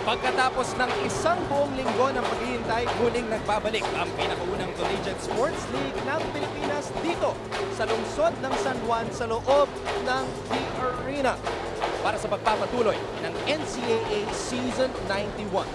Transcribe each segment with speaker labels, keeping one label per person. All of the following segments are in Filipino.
Speaker 1: Pagkatapos ng isang buong linggo ng paghihintay, muling nagbabalik ang pinakaunang collegiate sports league ng Pilipinas dito sa lungsod ng San Juan sa loob ng The Arena para sa pagpapatuloy ng NCAA Season 91.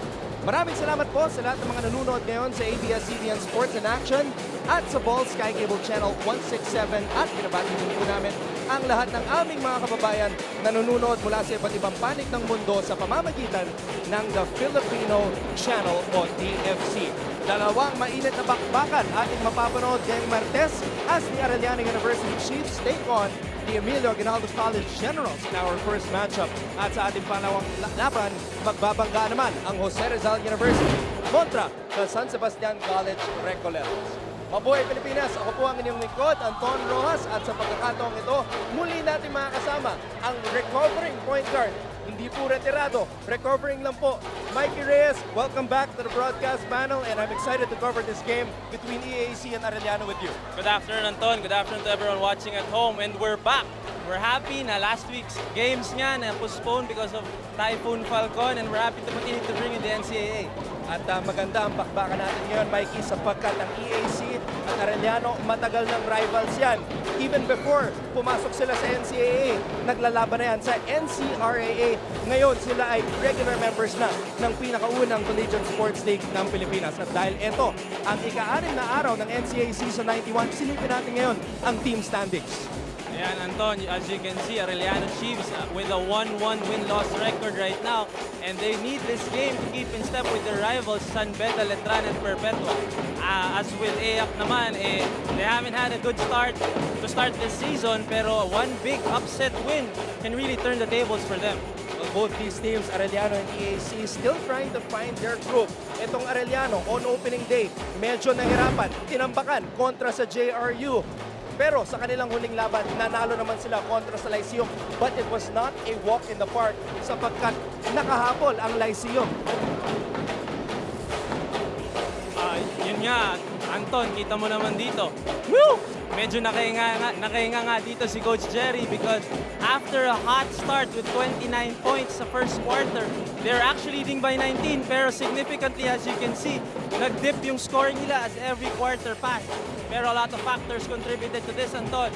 Speaker 1: Maraming salamat po sa lahat ng mga nanonood ngayon sa ABS-CBN Sports in Action at sa Ball Sky Cable Channel 167 at binabati din po namin ang lahat ng aming mga kababayan na nanonood mula sa iba't ibang panig ng mundo sa pamamagitan ng The Filipino Channel o TFC. Dalawang mainit na bakbakan ating mapapanood ngayong Martes as the Arellano University Chiefs take on the Emilio Aguinaldo College Generals in our first matchup. At sa ating pangalawang laban, magbabangga naman ang Jose Rizal University kontra sa San Sebastian College Recoletos. Mabuhay Pilipinas! Ako po ang inyong lingkod, Anton Rojas, at sa pagkakataong ito, muli natin makakasama ang recovering point guard. Hindi po retirado, recovering lang po. Mikey Reyes, welcome back to the broadcast panel, and I'm excited to cover this game between EAC and Arellano with you.
Speaker 2: Good afternoon, Anton. Good afternoon to everyone watching at home, and we're back. We're happy na last week's games nga na postponed because of Typhoon Falcon, and we're happy to continue to bring in the NCAA.
Speaker 1: At maganda ang bakbakan natin ngayon, Mikey, sapagkat ang EAC at Arellano matagal ng rivals yan. Even before pumasok sila sa NCAA, naglalaban na yan sa NCAA. Ngayon sila ay regular members na ng pinakaunang Collegiate Sports League ng Pilipinas. At dahil ito ang ika-6 na araw ng NCAA Season 91, silipin natin ngayon ang team standings.
Speaker 2: Ayan, Anton, as you can see, Arellano Chiefs with a 1-1 win-loss record right now. And they need this game to keep in step with their rivals, San Beda, Letran, and Perpetua. As with EAC naman, they haven't had a good start to start this season, pero one big upset win can really turn the tables for them.
Speaker 1: Both these teams, Arellano and EAC, still trying to find their group. Itong Arellano, on opening day, medyo nahirapan, tinambakan kontra sa JRU. Pero sa kanilang huling laban, nanalo naman sila kontra sa Lyceum. But it was not a walk in the park sapagkat nakahabol ang Lyceum.
Speaker 2: Yun nga, Anton, kita mo naman dito. Woo! Medyo nakahinga nga dito si Coach Jerry because after a hot start with 29 points sa first quarter, they're actually leading by 19 pero significantly, as you can see, nag-dip yung scoring nila as every quarter passed. Pero a lot of factors contributed to this, Anton.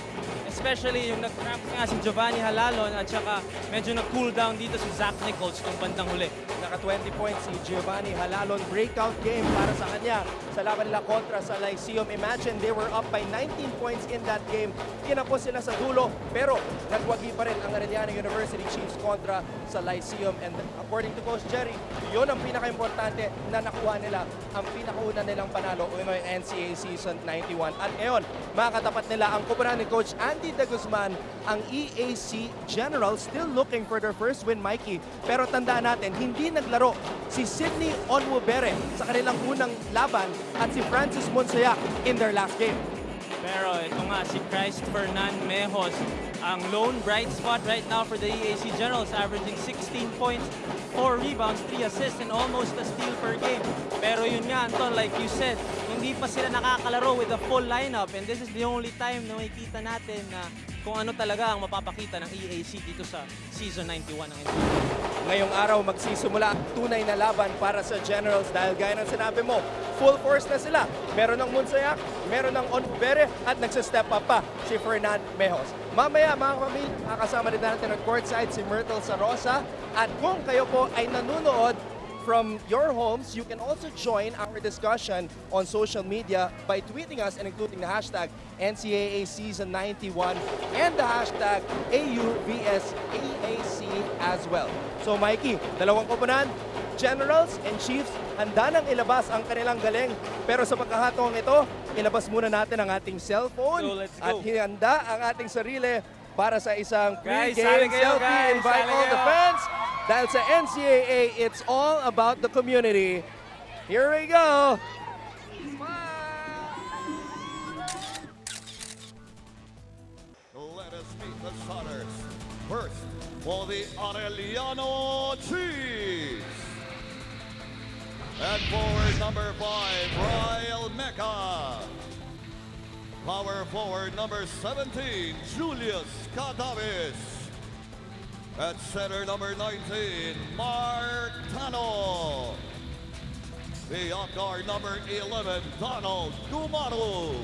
Speaker 2: Especially yung nag-cramp nga si Giovanni Halalon at saka medyo nag-cool down dito si Zach Nichols kung bandang huli.
Speaker 1: Naka-20 points si Giovanni Halalon. Breakout game para sa kanya sa laban nila kontra sa Lyceum. Imagine they were up by 19 points in that game. Kinapos sila sa dulo pero nagwagi pa rin ang Arellano University Chiefs kontra sa Lyceum. And according to Coach Jerry, yun ang pinaka-importante na nakuha nila ang pinakauna nilang panalo o yung NCAA Season 91. At ngayon, makakatapat nila ang kupunan ni Coach Andy De Guzman, ang EAC General, still looking for their first win, Mikey. Pero tandaan natin, hindi naglaro si Sidney Onwubere sa kanilang unang laban at si Francis Monsayac in their last game.
Speaker 2: Pero ito nga, si Christ Fernan Mejos, ang lone bright spot right now for the EAC Generals, averaging 16 points, 4 rebounds, 3 assists, and almost a steal per game. Pero yun nga, Anton, like you said, hindi pa sila nakakalaro with a full lineup, and this is the only time na makikita natin na kung ano talaga ang mapapakita ng EAC dito sa Season 91 ng NCAA.
Speaker 1: Ngayong araw magsisimula ang tunay na laban para sa Generals dahil gaya ng sinabi mo, full force na sila. Meron ng Monsayac, meron ng Onwubere at nagsa-step up pa si Fernan Mejos. Mamaya mga kapamilya, makakasama din natin ng courtside si Myrtle Sarosa. At kung kayo po ay nanonood from your homes, you can also join our discussion on social media by tweeting us and including the hashtag NCAA Season 91 and the hashtag AUVSEAC as well. So Mikey, dalawang koponan, Generals and Chiefs, handa nang ilabas ang kanilang galing. Pero sa pagkakataong ito, ilabas muna natin ang ating cellphone.
Speaker 2: So, let's go.
Speaker 1: At hihanda ang ating sarili para sa isang
Speaker 2: Guys,
Speaker 1: pre-game
Speaker 2: sali kayo,
Speaker 1: selfie.
Speaker 2: guys,
Speaker 1: Invite
Speaker 2: sali
Speaker 1: all the
Speaker 2: kayo.
Speaker 1: fans. Dahil sa NCAA, it's all about the community. Here we go.
Speaker 3: Let us meet the starters. First, for the Arellano Chiefs. At forward number 5, Ryle Mecca. Power forward number 17, Julius Cadavis. At center number 19, Mark Tano. The guard number 11, Donald Gumaro.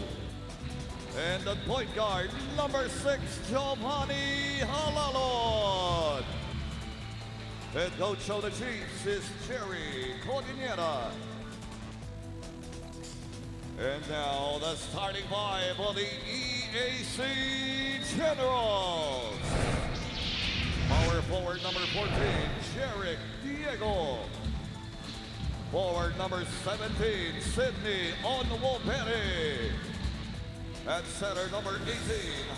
Speaker 3: And the point guard number 6, Giovanni Halalon. Head coach of the Chiefs is Jerry Cordillera. And now the starting five of the EAC Generals. Power forward number 14, Jerick Diego. Forward number 17, Sydney Onwopere. At center number 18,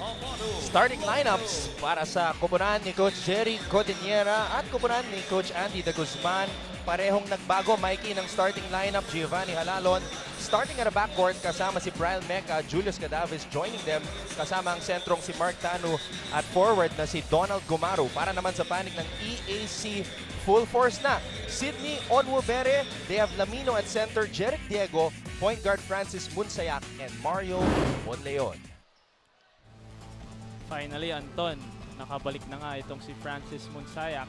Speaker 3: Hamadu.
Speaker 1: Starting lineups para sa koponan ni Coach Jerry Cordillera at koponan ni Coach Andy de Guzman. Parehong nagbago, Mikey, ng starting lineup. Giovanni Halalon starting at the backcourt kasama si Brian Meca, Julius Cadavis joining them kasama ang sentrong si Mark Tanu at forward na si Donald Gumaro. Para naman sa panig ng EAC, full force na Sydney Onwubere, they have Lamino at center, Jerick Diego, point guard Francis Munsayak, and Mario Bonleon.
Speaker 2: Finally, Anton, nakabalik na nga itong si Francis Munsayak.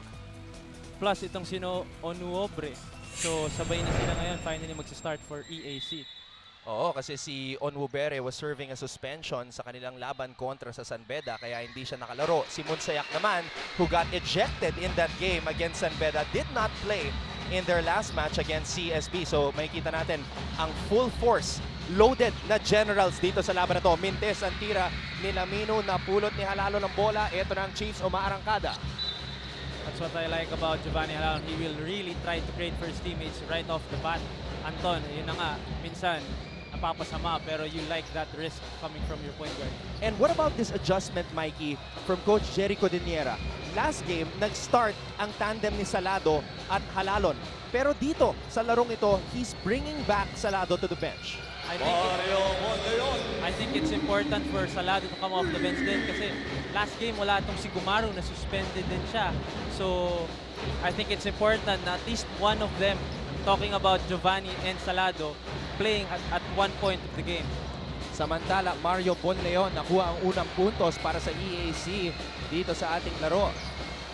Speaker 2: Plus itong sino Onuobre. So sabay na sila ngayon finally magsa-start for EAC.
Speaker 1: Oo, kasi si Onwubere was serving a suspension sa kanilang laban kontra sa San Beda kaya hindi siya nakalaro. Si Munsayak naman, who got ejected in that game against San Beda, did not play in their last match against CSB. So makikita natin ang full force, loaded na Generals dito sa laban na to. Mintes ang tira ni Lamino, napulot ni Halalo ng bola. Ito na ang Chiefs umaarangkada.
Speaker 2: That's what I like about Giovanni Halalon. He will really try to create for his teammates right off the bat. Anton, yun na nga, minsan napapasama pero you like that risk coming from your point guard.
Speaker 1: And what about this adjustment, Mikey, from Coach Jerry Cordillera? Last game, nag-start ang tandem ni Salado at Halalon. Pero dito, sa larong ito, he's bringing back Salado to the bench.
Speaker 2: I think it's important for Salado to come off the bench din kasi last game wala itong si Gumaro na suspended din siya. So I think it's important na at least one of them, talking about Giovanni and Salado, playing at one point of the game.
Speaker 1: Samantala, Mario Bonleon nakuha ang unang puntos para sa EAC dito sa ating laro.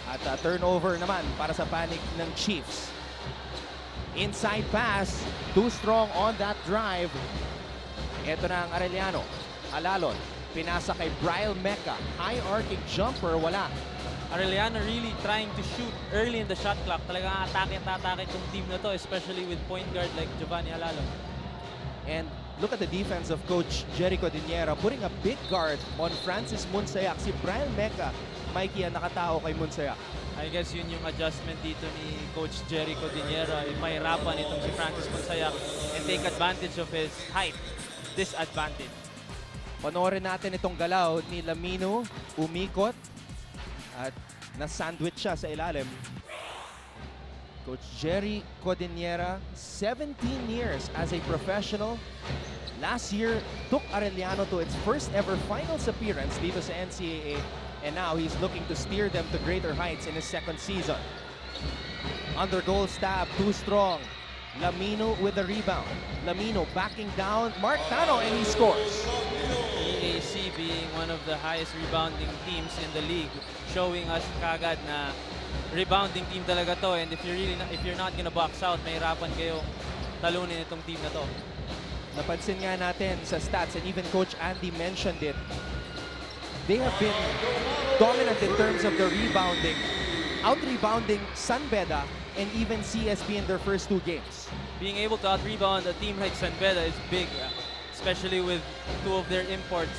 Speaker 1: At turnover naman para sa panig ng Chiefs. Inside pass, too strong on that drive. Ito na ang Arellano. Halalon, pinasa kay Brian Meca. High arcing jumper, wala.
Speaker 2: Arellano really trying to shoot early in the shot clock. Talagang atake at atake itong team na to, especially with point guard like Giovanni Halalon.
Speaker 1: And look at the defense of Coach Jerry Cordillera, putting a big guard on Francis Munsayak. Si Brian Meca, Mikey, ang nakatao kay Munsayak.
Speaker 2: I guess yun yung adjustment dito ni Coach Jerry Cordillera. Mahirapan itong si Francis Munsayak and take advantage of his height disadvantage.
Speaker 1: Panoorin natin itong galaw ni Lamino, umikot at na-sandwich siya sa ilalim. Coach Jerry Cordillera, 17 years as a professional. Last year, took Arellano to its first ever finals appearance dito sa NCAA. And now he's looking to steer them to greater heights in his second season. Under goal stab, too strong. Lamino with the rebound. Lamino backing down. Mark Tano, and he scores.
Speaker 2: EAC being one of the highest rebounding teams in the league, showing us kagad na rebounding team talaga to. And if you're not gonna box out, mahirapan kayo talunin itong team na to.
Speaker 1: Napansin nga natin sa stats, and even Coach Andy mentioned it. They have been dominant in terms of the rebounding, out-rebounding San Beda and even CSB in their first two games.
Speaker 2: Being able to out-rebound a team like San Beda is big, especially with two of their imports.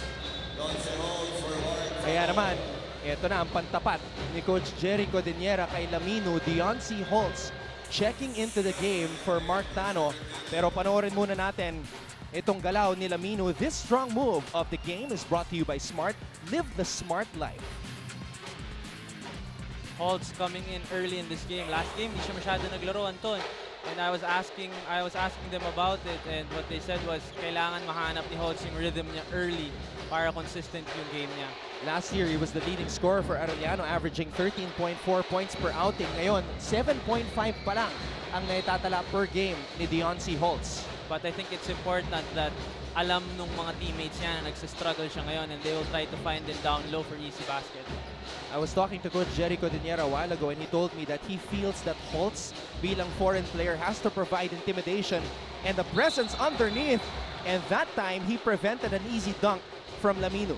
Speaker 1: Kaya naman, ito na ang pantapat ni Coach Jerry Cordillera kay Lamino. Deonce Holtz checking into the game for Mark Tano. Pero panoorin muna natin itong galaw ni Lamino. This strong move of the game is brought to you by Smart. Live the smart life.
Speaker 2: Holtz coming in early in this game. Last game, hindi siya masyado naglaro, Anton. And I was asking them about it, and what they said was kailangan mahanap ni Holtz yung rhythm niya early para consistent yung game niya.
Speaker 1: Last year, he was the leading scorer for Arellano, averaging 13.4 points per outing. Ngayon, 7.5 pa lang ang naitatala per game ni Deonce Holtz.
Speaker 2: But I think it's important that alam nung mga teammates niya na nagsistruggle siya ngayon, and they will try to find him down low for easy basket.
Speaker 1: I was talking to Coach Jerry Codiniera a while ago, and he told me that he feels that Holtz, bilang foreign player, has to provide intimidation and the presence underneath. And that time, he prevented an easy dunk from Lamino.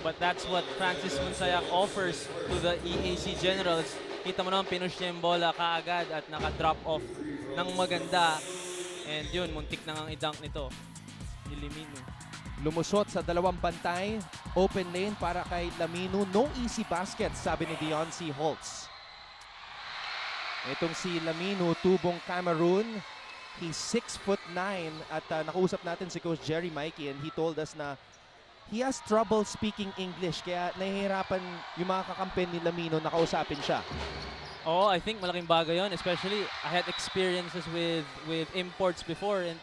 Speaker 2: But that's what Francis Monsayak offers to the EAC Generals. Kita mo naman, pinush niya yung bola kaagad at naka-drop off ng maganda. And yun, muntik na ngang i-dunk nito ni Lamino.
Speaker 1: Lumusot sa dalawang bantay, open lane para kay Lamino. No easy basket, sabi ni Deoncy Holtz. Itong si Lamino, tubong Cameroon. He's 6'9", at nakausap natin si Coach Jerry Mikey, and he told us na he has trouble speaking English, kaya nahihirapan yung mga kakampi ni Lamino na kausapin siya.
Speaker 2: Oh, I think malaking bagay yun. Especially, I had experiences with imports before, and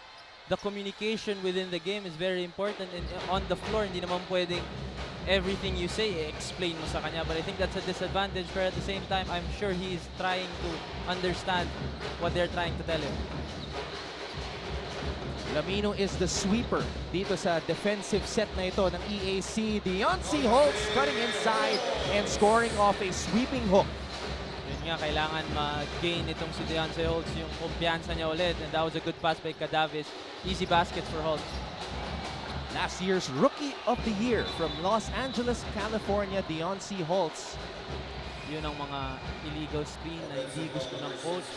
Speaker 2: the communication within the game is very important. And on the floor, hindi naman pwedeng everything you say, explain mo sa kanya. But I think that's a disadvantage. But at the same time, I'm sure he's trying to understand what they're trying to tell him.
Speaker 1: Lamino is the sweeper dito sa defensive set na ito ng EAC. Deoncy Holtz cutting inside and scoring off a sweeping hook.
Speaker 2: Yun nga, kailangan mag-gain itong si Deoncy Holtz yung kumpiyansa niya ulit. And that was a good pass by Cadavis. Easy basket for Holtz.
Speaker 1: Last year's Rookie of the Year from Los Angeles, California, Deoncy Holtz.
Speaker 2: Yun ang mga illegal screen na hindi gusto ng coach.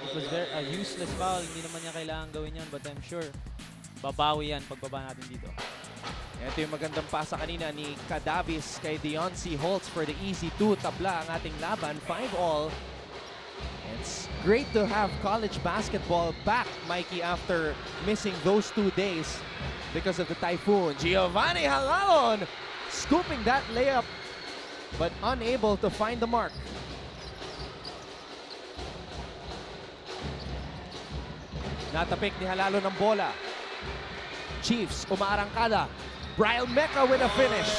Speaker 2: It was a useless foul. Hindi naman niya kailangan gawin yun, but I'm sure babawi yan pagbaba natin dito.
Speaker 1: Ito yung magandang pasa kanina ni Cadavis kay Deoncy Holtz for the easy 2. Tabla ang ating laban, 5-all. It's great to have college basketball back, Mikey, after missing those 2 days because of the typhoon. Giovanni Halalon scooping that layup, but unable to find the mark. Natapik ni Halalo ng bola. Chiefs umaarangkada. Brian Mecca with a finish.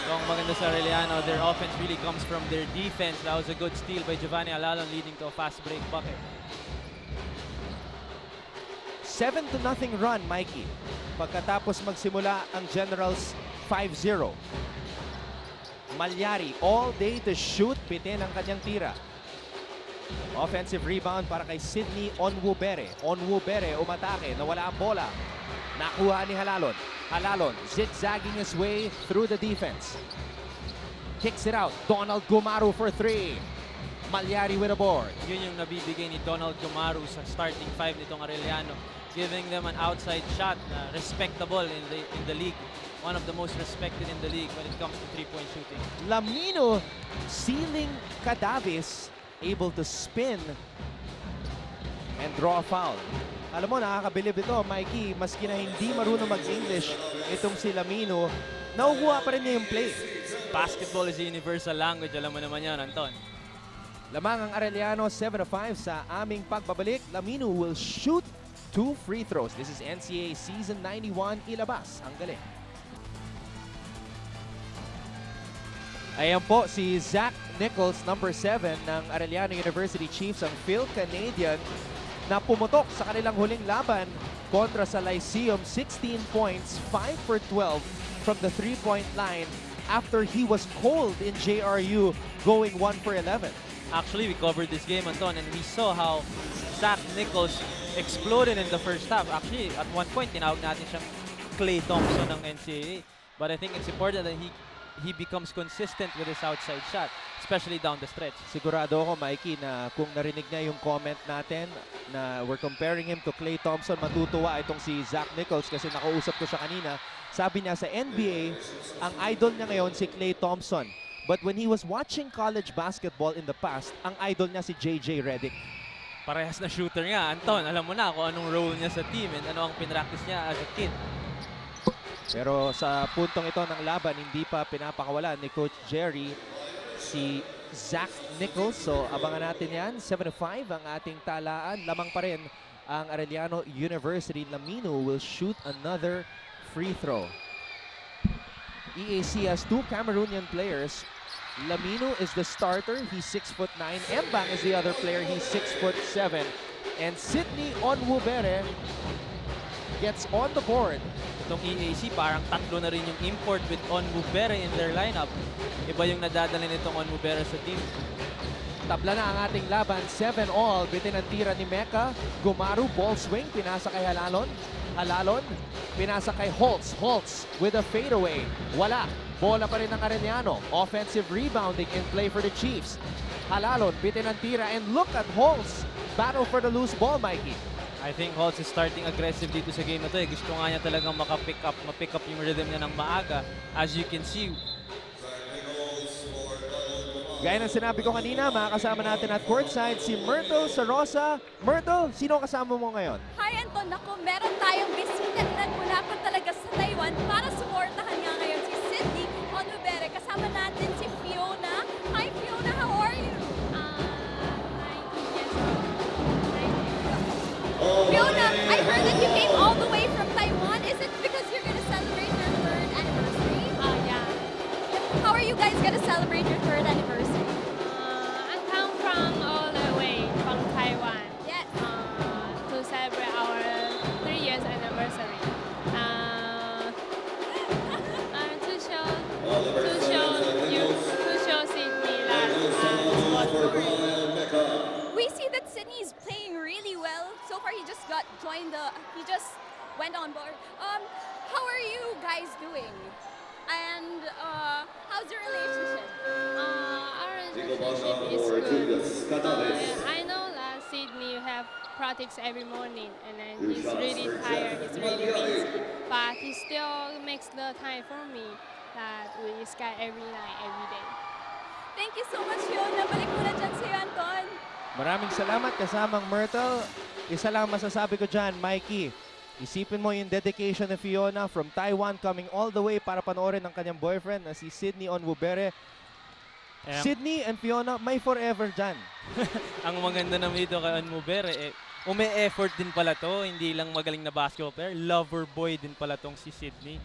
Speaker 2: So ang maganda sa Arellano, their offense really comes from their defense. That was a good steal by Giovanni Halalon, leading to a fast break bucket.
Speaker 1: 7-0 run, Mikey. Pagkatapos magsimula ang Generals 5-0. Malyari all day to shoot, bitin ang kanyang tira. Offensive rebound para kay Sidney Onwubere. Onwubere umatake, nawala ang bola. Nakuha ni Halalon. Halalon zigzagging his way through the defense. Kicks it out. Donald Gumaru for 3. Malyari with a board.
Speaker 2: Yun yung nabibigay ni Donald Gumaru sa starting 5 nitong Arellano, giving them an outside shot na respectable in the league. One of the most respected in the league when it comes to three-point shooting.
Speaker 1: Lamino sealing Cadavis, able to spin and draw a foul. Alam mo, nakakabilib ito, Mikey. Maski na hindi marunong mag-English, itong si Lamino, nakukuha pa rin niya yung play.
Speaker 2: Basketball is a universal language. Alam mo naman yan, Anton.
Speaker 1: Lamang ang Arellano, 7-5 sa aming pagbabalik. Lamino will shoot 2 free throws. This is NCAA Season 91. Ilabas ang galing. Ayan po si Zach Nichols, number 7 ng Arellano University Chiefs, ang Phil-Canadian na pumutok sa kanilang huling laban kontra sa Lyceum. 16 points, 5 for 12 from the three-point line after he was cold in JRU, going 1 for 11.
Speaker 2: Actually, we covered this game, Anton, and we saw how Zach Nichols exploded in the first half. Actually, at one point, tinawag natin siyang Klay Thompson ng NCAA. But I think it's important that he becomes consistent with his outside shot, especially down the stretch.
Speaker 1: Sigurado ako, Mikey, na kung narinig niya yung comment natin na we're comparing him to Klay Thompson, matutuwa itong si Zach Nichols kasi nakausap ko siya kanina. Sabi niya sa NBA, ang idol niya ngayon si Klay Thompson. But when he was watching college basketball in the past, ang idol niya si JJ Redick.
Speaker 2: Parehas na shooter nga, Anton. Alam mo na kung anong role niya sa team and ano ang pinractice niya as a kid.
Speaker 1: Pero sa puntong ito ng laban, hindi pa pinapakawalan ni Coach Jerry si Zach Nichols. So abangan natin yan. 7-5 ang ating talaan. Lamang pa rin ang Arellano University. Lamino will shoot another free throw. EAC has 2 Cameroonian players. Lamino is the starter. He's 6'9". Mbang is the other player. He's 6'7". And Sidney Onwubere gets on the board
Speaker 2: itong EAC, parang tatlo na rin yung import with Onmubere in their lineup. Iba yung nadadala nitong Onmubere sa team.
Speaker 1: Tabla na ang ating laban, 7-all. Bitin ang tira ni Mecca. Gumaru, ball swing, pinasa kay Halalon. Halalon, pinasa kay Holtz. Holtz with a fadeaway. Wala. Bola pa rin ng Arellano. Offensive rebounding in play for the Chiefs. Halalon, bitin ang tira, and look at Holtz. Battle for the loose ball, Mikey.
Speaker 2: I think Holtz is starting aggressive dito sa game na to. Gusto nga niya talagang ma-pick up yung rhythm niya ng maaga. As you can see,
Speaker 1: Gaya ng sinabi ko kanina, makakasama natin at courtside si Myrtle Sarosa. Myrtle, sino kasama mo ngayon?
Speaker 4: Hi Anton, ako meron tayong bisita na mula po talaga sa Taiwan para suportahan nga ngayon si Sydney Onubere. Kasama natin si Fiona. Hi Fiona, how are you? 19 years old. Fiona, I heard that you came all the way from Taiwan. Is it because you're gonna celebrate your 3rd anniversary?
Speaker 5: Yeah.
Speaker 4: How are you guys gonna celebrate your 3rd anniversary?
Speaker 5: I come from all the way from Taiwan
Speaker 4: Yes.
Speaker 5: to celebrate our 3 years anniversary. To show Sydney that
Speaker 4: We see that Sydney is playing really well. So far, he just went on board. How are you guys doing? And how's your relationship?
Speaker 5: our relationship is good. I know that Sydney have practice every morning and then he's really tired, he's really busy. But he still makes the time for me that we Skype every night, every day.
Speaker 4: Thank you so much, Fiona. Balik mo na dyan si Anton.
Speaker 1: Maraming salamat kasamang Myrtle. Isa lang masasabi ko dyan, Mikey. Isipin mo yung dedication ni Fiona from Taiwan coming all the way para panoorin ng kanyang boyfriend na si Sydney Onwubere. Sydney and Fiona, may forever dyan.
Speaker 2: ang maganda naman dito kay Onmubere, ume-effort din pala to. Hindi lang magaling na basketball player, lover boy din pala tong si Sydney.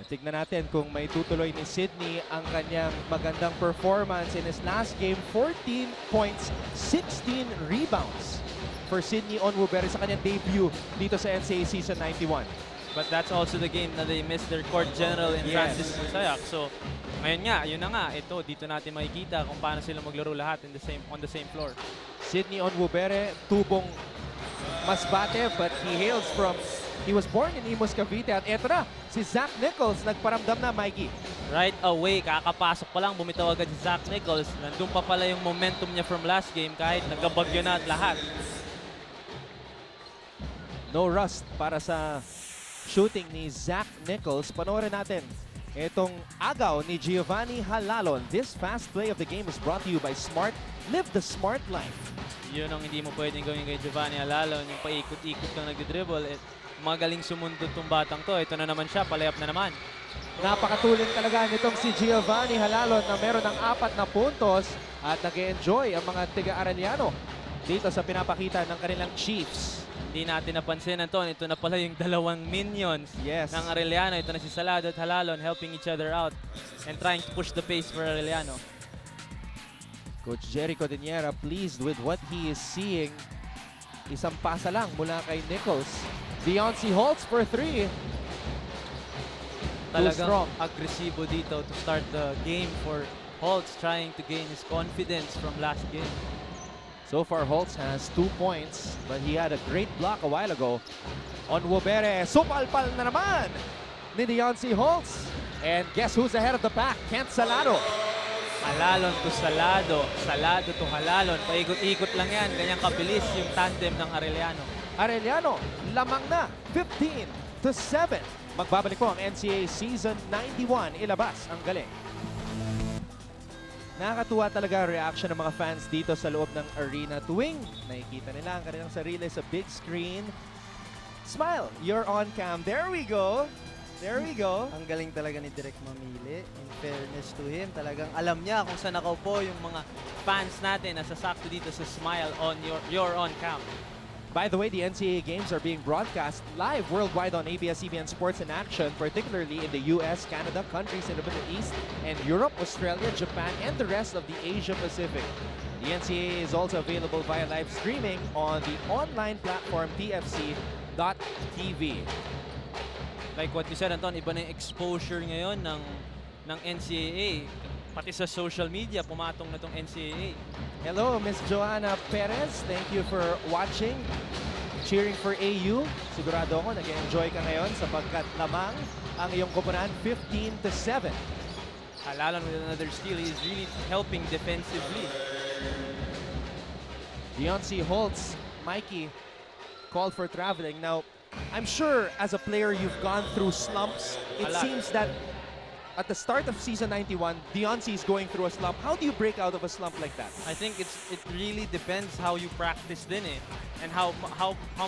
Speaker 1: Tignan natin kung may tutuloy ni Sydney ang kanyang magandang performance in his last game. 14 points, 16 rebounds for Sydney Onwubere sa kanyang debut dito sa NCAA Season 91.
Speaker 2: But that's also the game na they missed their court general in Francis Sayak. So, ngayon nga, yun na nga. Ito, dito natin makikita kung paano sila maglaro lahat on the same floor.
Speaker 1: Sydney Onwubere, tubong Masbate, but he was born in Imus, Cavite. At eto na, si Zach Nichols nagparamdam na, Mikey.
Speaker 2: Right away, kakapasok pa lang, bumitaw agad si Zach Nichols. Nandun pa pala yung momentum niya from last game kahit nagkabagyo na at lahat.
Speaker 1: No rust para sa shooting ni Zach Nichols. Panoorin natin itong agaw ni Giovanni Halalon. This fast play of the game is brought to you by Smart. Live the smart life.
Speaker 2: Yun ang hindi mo pwedeng gawin kay Giovanni Halalon. Yung paikot-ikot kang nagdidribble. Magaling sumundot tong batang to. Ito na naman siya, palayap na naman.
Speaker 1: Napakatulin talaga nitong si Giovanni Halalon na meron ng 4 na puntos at nag-enjoy ang mga tiga-Arellano dito sa pinapakita ng kanilang Chiefs.
Speaker 2: Hindi natin napansin, Anton. Ito na pala yung dalawang minions ng Arellano. Ito na si Salado at Halalon helping each other out and trying to push the pace for Arellano.
Speaker 1: Coach Jerry Codiniera pleased with what he is seeing. Isang pasa lang mula kay Nichols. Deontay Holtz for 3.
Speaker 2: Talagang agresibo dito to start the game for Holtz, trying to gain his confidence from last game.
Speaker 1: So far, Holtz has 2 points, but he had a great block a while ago. Onwubere, supalpal na naman ni Deontay Holtz. And guess who's ahead of the pack? Kent Salado.
Speaker 2: Halalon to Salado, Salado to Halalon. Paikot-ikot lang yan. Ganyang kabilis yung tandem ng Arellano.
Speaker 1: Arellano, lamang na, 15-7. Magbabalik po ang NCAA Season 91. Ilabas ang galing. Nakakatuwa talaga ang reaction ng mga fans dito sa loob ng arena tuwing nakikita nila ang kanilang sarili sa big screen. Smile, you're on cam. There we go. There we go.
Speaker 6: Ang galing talaga ni Direk mamili. In fairness to him, talagang alam niya kung saan nakaupo yung mga
Speaker 2: Fans natin nasasakto dito sa Smile on your on cam.
Speaker 1: By the way, the NCAA games are being broadcast live worldwide on ABS-CBN Sports in Action, particularly in the US, Canada, countries in the Middle East, and Europe, Australia, Japan, and the rest of the Asia Pacific. The NCAA is also available via live streaming on the online platform tfc.tv.
Speaker 2: like what you said, Anton, iba na yung exposure ngayon ng NCAA. Pati sa social media, pumatong na tong NCAA.
Speaker 1: Hello, Miss Joanna Perez. Thank you for watching. Cheering for AU. Sigurado ako nag-enjoy ka ngayon sapagkat lamang ang iyong koponan 15-7.
Speaker 2: Arellano with another steal. He's really helping defensively.
Speaker 1: Deontay Holtz, Mikey, called for traveling. Now, I'm sure as a player you've gone through slumps. It seems that at the start of season 91, Deontay is going through a slump. How do you break out of a slump like that?
Speaker 2: I think it really depends how you practice din eh. And how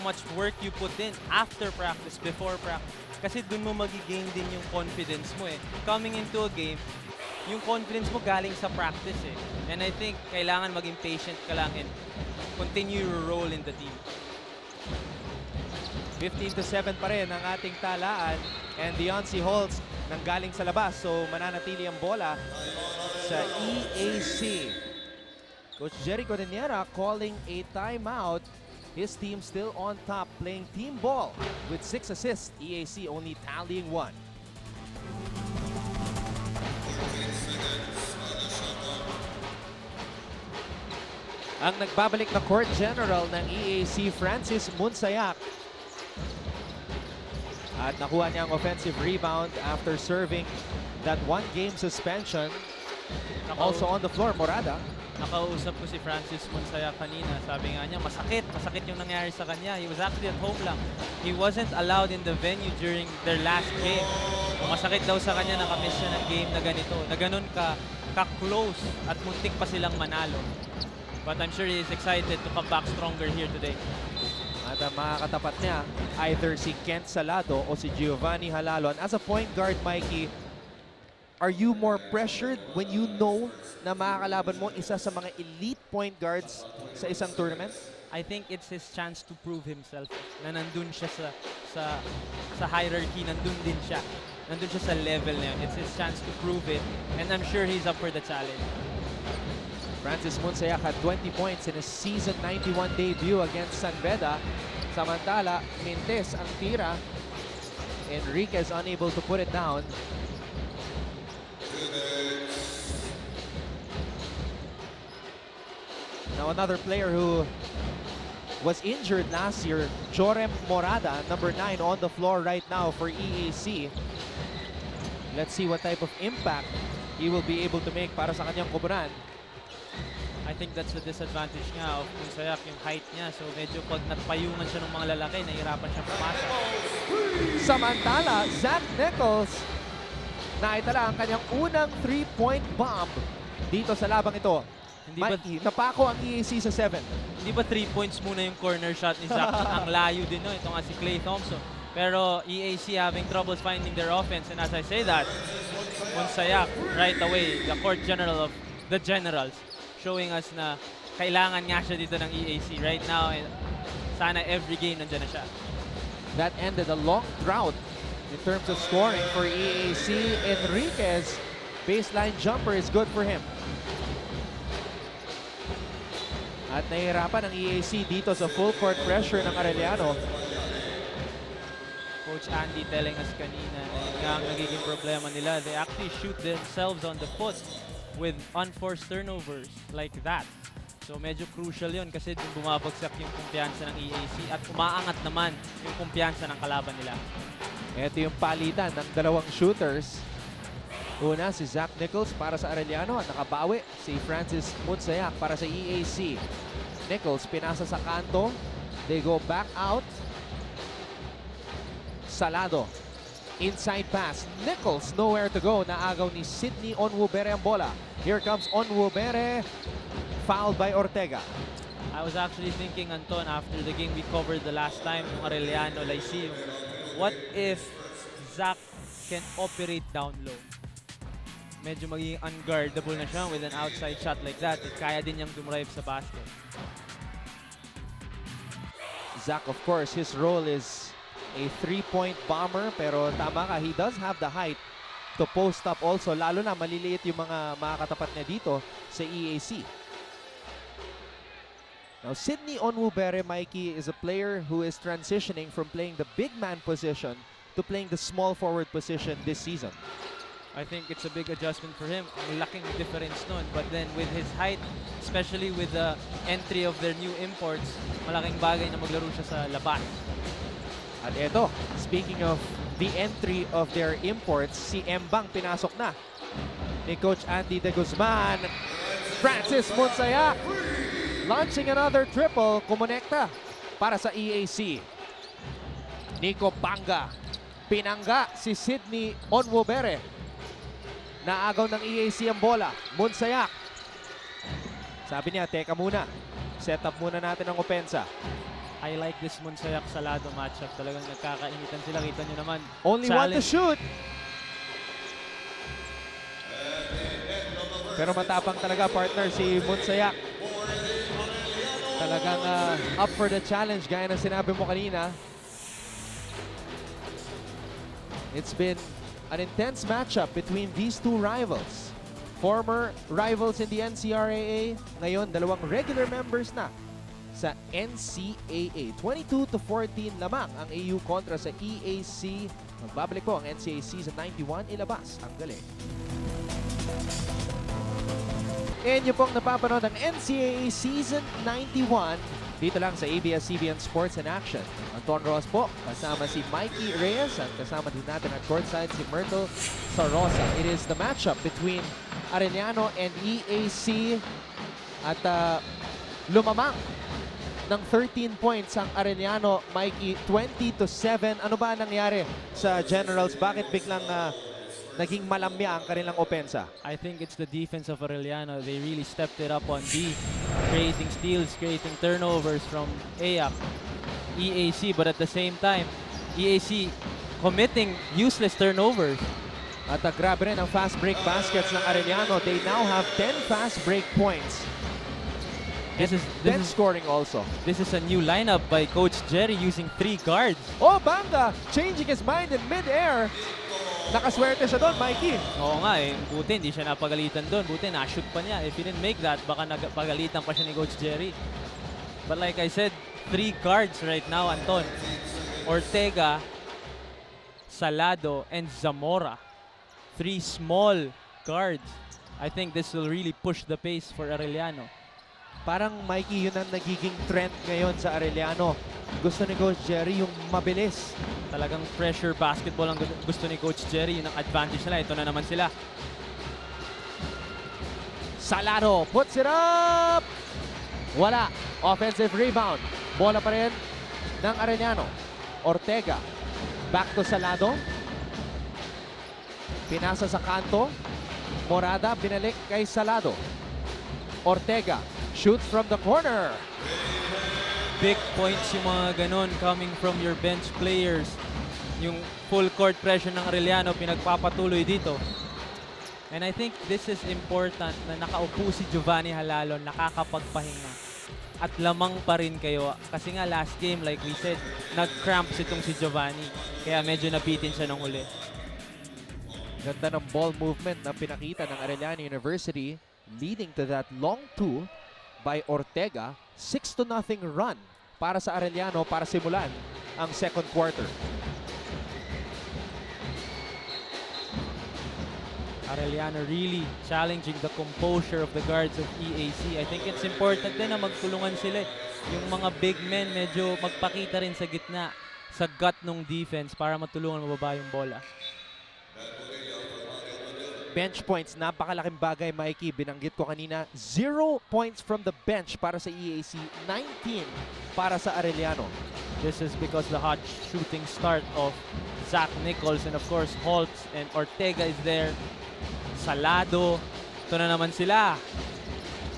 Speaker 2: much work you put in after practice, before practice. Kasi dun mo magigain din yung confidence mo eh. Coming into a game, yung confidence mo galing sa practice eh. And I think kailangan maging patient ka lang and continue your role in the team.
Speaker 1: 15-7 pa rin ang ating talaan. And Deontay Holtz nanggaling sa labas. So mananatili ang bola sa EAC. Coach Jerry Cordillera calling a timeout. His team still on top, playing team ball with 6 assists. EAC only tallying 1. Ang nagbabalik na court general ng EAC, Francis Munsayak. At nakuha niya ang offensive rebound after serving that 1-game suspension. Also on the floor, Morada.
Speaker 2: Nakausap ko si Francis Monsaya kanina. Sabi nga niya, masakit yung nangyari sa kanya. He was actually at home lang. He wasn't allowed in the venue during their last game. Masakit daw sa kanya, nakamiss siya ng game na ganito. Na ganun ka-close at muntik pa silang manalo. But I'm sure he is excited to come back stronger here today.
Speaker 1: At ang makakatapat niya, either si Kent Salado o si Giovanni Halalon. As a point guard, Mikey, are you more pressured when you know na makakalaban mo isa sa mga elite point guards sa isang tournament?
Speaker 2: I think it's his chance to prove himself na nandun siya sa hierarchy, nandun din siya. Nandun siya sa level na yun. It's his chance to prove it, and I'm sure he's up for the challenge.
Speaker 1: Francis Munsayak had 20 points in his season 91 debut against San Beda. Samantala, Mintes ang tira. Enriquez unable to put it down. Now another player who was injured last year, Jorem Morada, number 9 on the floor right now for EAC. Let's see what type of impact he will be able to make para sa kanyang koponan.
Speaker 2: I think that's the disadvantage nga of Munsayak, yung height niya. So medyo pag nagpayungan siya ng mga lalaki, nahihirapan siya pumasok.
Speaker 1: Samantala, Zach Nichols naitala ang kanyang unang 3-point bomb dito sa labang ito. Mikey, napako ang EAC sa 7.
Speaker 2: Hindi ba 3 points muna yung corner shot ni Zach? Ang layo din, no? Ito nga si Klay Thompson. Pero EAC having troubles finding their offense. And as I say that, Munsayak right away, the court general of the generals, showing us na kailangan nga siya dito ng EAC right now. And sana every game nandyan na siya.
Speaker 1: That ended a long drought in terms of scoring for EAC. Enriquez, baseline jumper is good for him. At nahihirapan ang EAC dito sa full court pressure ng Arellano.
Speaker 2: Coach Andy telling us kanina na yun nga ang nagiging problema nila. They actually shoot themselves on the foot with unforced turnovers like that. So medyo crucial yun kasi dun bumabagsak yung kumpiyansa ng EAC at umaangat naman yung kumpiyansa ng kalaban nila.
Speaker 1: Ito yung palitan ng dalawang shooters. Una si Zach Nichols para sa Arellano at nakabawi si Francis Munsayak para sa EAC. Nichols pinasa sa kanto. They go back out. Salado. Inside pass. Nichols nowhere to go. Naagaw ni Sidney Onwubere ang bola. Here comes Onwubere. Fouled by Ortega.
Speaker 2: I was actually thinking, Anton, after the game we covered the last time ng Arellano Lyceum, what if Zach can operate down low? Medyo magiging unguardable na siya with an outside shot like that. Kaya din niyang dumrive sa basket.
Speaker 1: Zach, of course, his role is a 3-point bomber. Pero tama ka, he does have the height to post up also. Lalo na maliliit yung mga makakatapat niya dito sa EAC. Now, Sidney Onwubere, Mikey, is a player who is transitioning from playing the big man position to playing the small forward position this season?
Speaker 2: I think it's a big adjustment for him. Ang laking difference nun. But then with his height, especially with the entry of their new imports, malaking bagay na maglaro siya sa labas.
Speaker 1: At eto, speaking of the entry of their imports, si Embang pinasok na ni Coach Andy De Guzman. Francis Monsayac launching another triple, kumonekta para sa EAC. Nico Panga, pinangga si Sydney Onwobere. Naagaw ng EAC ang bola. Monsayac. Sabi niya, teka muna. Set up muna natin ang opensa.
Speaker 2: I like this Monsayac Salado matchup. Talagang nagkakainitan sila. Kita nyo naman.
Speaker 1: Only one to shoot. Pero matapang talaga, partner, si Monsayac. Talagang up for the challenge, gaya ng sinabi mo kanina. It's been an intense matchup between these two rivals. Former rivals in the NCAA, ngayon dalawang regular members na sa NCAA. 22-14 lamang ang AU kontra sa EAC. Magbabalik po ang NCAA Season 91, ilabas ang galing. Inyo pong napapanood ang NCAA Season 91 dito lang sa ABS-CBN Sports in Action. Anton Ross po, kasama si Mikey Reyes at kasama din natin at courtside si Myrtle Sarosa. It is the matchup between Arellano and EAC at lumamang ng 13 points ang Arellano. Mikey, 20-7. Ano ba nangyari sa Generals? Bakit biglang naging malamya ang kanilang opensa?
Speaker 2: I think it's the defense of Arellano. They really stepped it up on D, creating steals, creating turnovers from EAC, but at the same time, EAC committing useless turnovers.
Speaker 1: At grabe rin ang fast break baskets ng Arellano. They now have 10 fast break points.
Speaker 2: This is
Speaker 1: Scoring also.
Speaker 2: This is a new lineup by Coach Jerry using 3 guards.
Speaker 1: Oh, Banga changing his mind in mid-air. Nakaswerte siya doon, Mikey.
Speaker 2: Oo nga eh. Buti hindi siya napagalitan doon. Buti na-shoot pa niya. If he didn't make that, baka napagalitan pa siya ni Coach Jerry. But like I said, 3 guards right now, Anton. Ortega, Salado, and Zamora. 3 small guards. I think this will really push the pace for Arellano.
Speaker 1: Parang, Mikey, yun ang nagiging trend ngayon sa Arellano. Gusto ni Coach Jerry yung mabilis.
Speaker 2: Talagang pressure basketball ang gusto ni Coach Jerry. Yun ang advantage nila. Ito na naman sila.
Speaker 1: Salado puts it up! Wala. Offensive rebound. Bola pa rin ng Arellano. Ortega. Back to Salado. Pinasa sa kanto. Morada binalik kay Salado. Ortega shoots from the corner.
Speaker 2: Big points yung mga ganon coming from your bench players. Yung full court pressure ng Arellano pinagpapatuloy dito. And I think this is important na nakaupo si Giovanni Halalon, nakakapagpahinga. At lamang pa rin kayo. Kasi nga last game, like we said, nag-cramps itong si Giovanni. Kaya medyo nabitin siya ng uli.
Speaker 1: Ganda ng ball movement na pinakita ng Arellano University, leading to that long 2 by Ortega. 6-0 run para sa Arellano para simulan ang second quarter.
Speaker 2: Arellano really challenging the composure of the guards of EAC. I think it's important din na magtulungan sila. Yung mga big men medyo magpakita rin sa gitna, sa gut ng defense para matulungan mababa yung bola.
Speaker 1: Bench points, napakalaking bagay, Mikey. Binanggit ko kanina, 0 points from the bench para sa EAC, 19 para sa Arellano.
Speaker 2: This is because the hot shooting start of Zach Nichols and of course Holtz and Ortega is there. Salado. Ito na naman sila.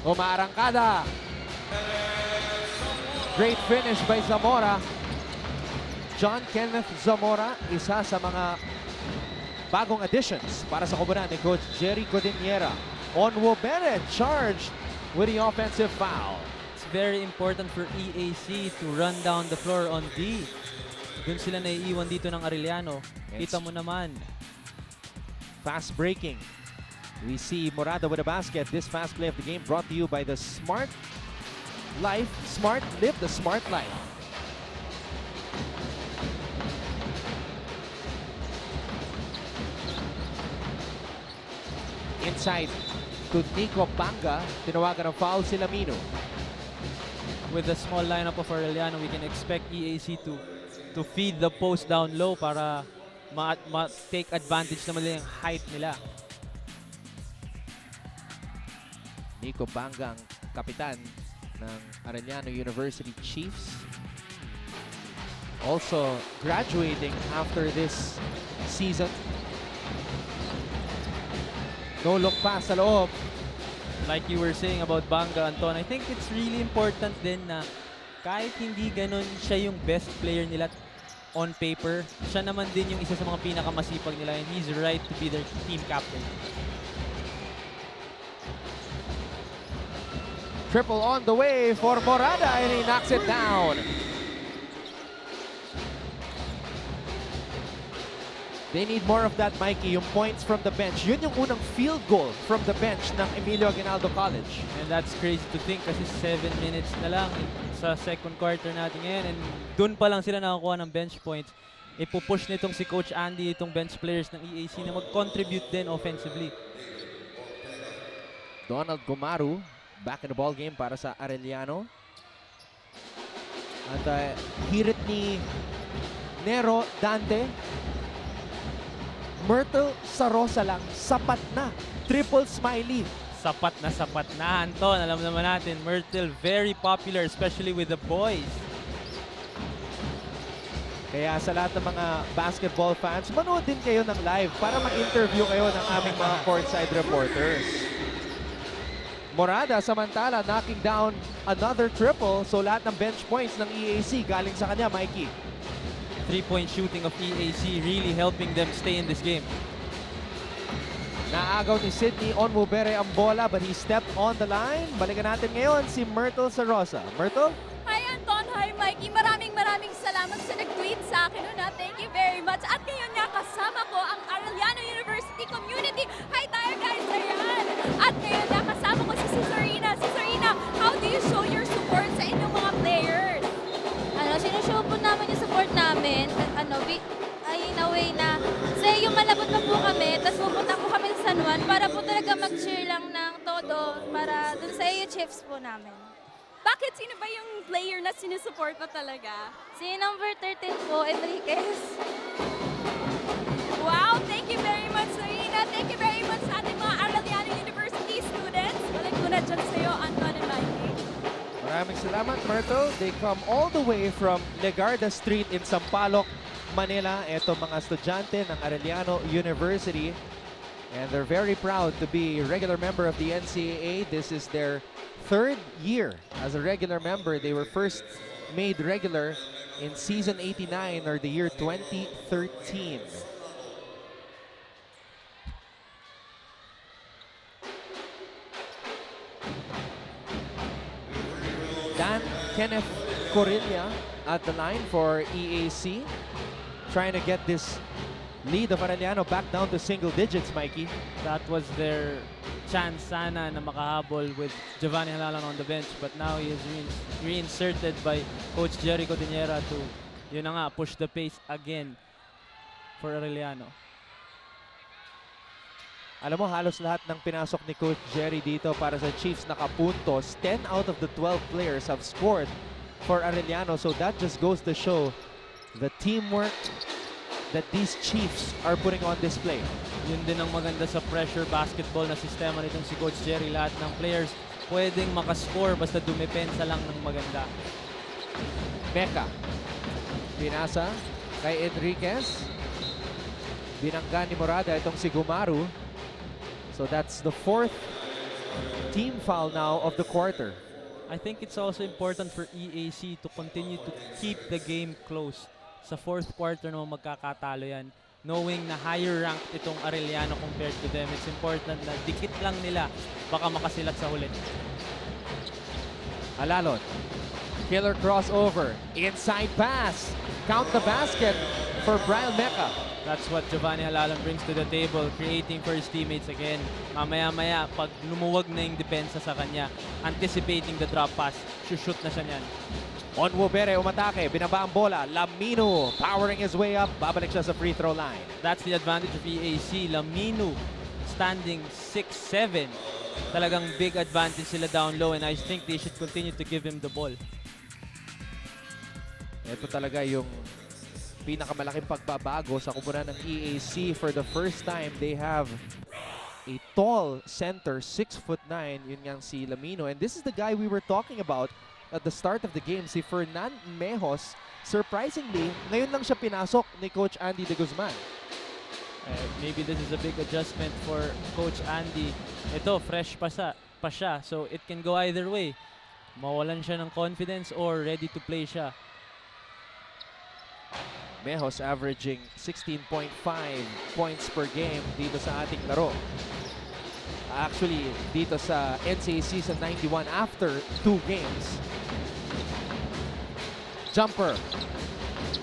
Speaker 1: Umaarangkada. Great finish by Zamora. John Kenneth Zamora, isa sa mga bagong additions para sa koponan ni Coach Jerry Codiniera. Onwobere charged with the offensive foul.
Speaker 2: It's very important for EAC to run down the floor on D. Doon sila naiiwan dito ng Arellano. Kita mo naman.
Speaker 1: Fast breaking. We see Morada with a basket. This fast play of the game brought to you by the Smart Life. Smart, live the smart life. inside to Nico Banga. Tinawagan ng foul si Lamino.
Speaker 2: With the small lineup of Arellano, we can expect EAC to feed the post down low para take advantage naman nila yung height nila.
Speaker 1: Nico Banga, ang kapitan ng Arellano University Chiefs. Also graduating after this season. No look pass sa loob.
Speaker 2: Like you were saying about Banga, Anton, I think it's really important din na kahit hindi ganun siya yung best player nila on paper, siya naman din yung isa sa mga pinakamasipag nila and he's right to be their team captain.
Speaker 1: Triple on the way for Morada and he knocks it down. They need more of that, Mikey, yung points from the bench. Yun yung unang field goal from the bench ng Emilio Aguinaldo College.
Speaker 2: And that's crazy to think kasi 7 minutes na lang sa second quarter natin ngayon and dun pa lang sila nakakuha ng bench points. Ipupush nitong si Coach Andy itong bench players ng EAC na mag-contribute din offensively.
Speaker 1: Donald Gomaru back in the ball game para sa Arellano. At hirit ni Nero Dante. Myrtle Sarosa lang, sapat na. Triple smiley.
Speaker 2: Sapat na, Anton. Alam naman natin, Myrtle very popular, especially with the boys.
Speaker 1: Kaya sa lahat ng mga basketball fans, manood din kayo ng live para mag-interview kayo ng aming mga courtside reporters. Morada samantala knocking down another triple. So lahat ng bench points ng EAC galing sa kanya, Mikey.
Speaker 2: Three-point shooting of EAC really helping them stay in this game.
Speaker 1: Naagaw ni Sydney Onwubere ang bola but he stepped on the line. Balikan natin ngayon si Myrtle Sarosa. Myrtle?
Speaker 4: Hi Anton, hi Mikey. Maraming salamat sa nag-tweet sa akin nun. Thank you very much. At ngayon nga kasama ko ang Arellano University community. Hi tayo guys, ayan. At ngayon nga kasama ko si Cesarina. Cesarina, how do you show your support sa inyong mga players?
Speaker 7: Sinushow po namin yung support namin, in a way na, say yung malabot na po kami, tapos pupunta po kami sa San Juan para po talaga mag-cheer lang ng todo para dun sa AU Chiefs po namin.
Speaker 4: Bakit? Sino ba yung player na sinusupport mo talaga?
Speaker 7: Si number 13 po, Enriquez.
Speaker 4: Wow, thank you very much, Serena. Thank you very much sa ating mga Arellano University students. Balik ko na dyan sa'yo, Anton and Mikey.
Speaker 1: Maraming salamat, Myrtle. They come all the way from Legarda Street in Sampaloc, Manila. Ito mga estudyante ng Arellano University. And they're very proud to be a regular member of the NCAA. This is their 3rd year as a regular member. They were first made regular in season 89 or the year 2013. Dan Kenneth Corilla at the line for EAC. Trying to get this lead of Arellano back down to single digits, Mikey.
Speaker 2: That was their chance sana na makahabol with Giovanni Halalan on the bench. But now he is reinserted by Coach Jerry Codinera to, yun na nga, push the pace again for Arellano.
Speaker 1: Alam mo, halos lahat ng pinasok ni Coach Jerry dito para sa Chiefs nakapuntos. 10 out of the 12 players have scored for Arellano. So that just goes to show the teamwork that these Chiefs are putting on display.
Speaker 2: Yun din ang maganda sa pressure basketball na sistema nitong si Coach Jerry. Lahat ng players pwedeng makascore basta dumepensa lang ng maganda.
Speaker 1: Mecca. Pinasa kay Enriquez. Binangga ni Morada itong si Gomaru. So that's the 4th team foul now of the quarter.
Speaker 2: I think it's also important for EAC to continue to keep the game close. Sa 4th quarter naman magkakatalo yan. Knowing na higher ranked itong Arellano compared to them, it's important na dikit lang nila baka makasilat sa huli.
Speaker 1: Alalon. Killer crossover. Inside pass. Count the basket for Brian Mecca.
Speaker 2: That's what Giovanni Halalan brings to the table, creating for his teammates again. Mamaya-maya, pag lumuwag na yung depensa sa kanya, anticipating the drop pass, shoot na siya niyan.
Speaker 1: Onwubere umatake, binaba ang bola. Lamino powering his way up. Babalik siya sa free throw line.
Speaker 2: That's the advantage of EAC. Lamino standing 6-7. Talagang big advantage sila down low, and I think they should continue to give him the ball.
Speaker 1: Ito talaga yung pinakamalaking pagbabago sa kupunan ng EAC. For the first time, they have a tall center, 6'9", yun nga si Lamino. And this is the guy we were talking about at the start of the game, si Fernan Mejos. Surprisingly, ngayon lang siya pinasok ni Coach Andy de Guzman.
Speaker 2: Maybe this is a big adjustment for Coach Andy. Ito, fresh pa siya, so it can go either way. Mawalan siya ng confidence or ready to play siya.
Speaker 1: Mejos averaging 16.5 points per game dito sa ating laro. Actually, dito sa NCAA Season 91 after 2 games. Jumper.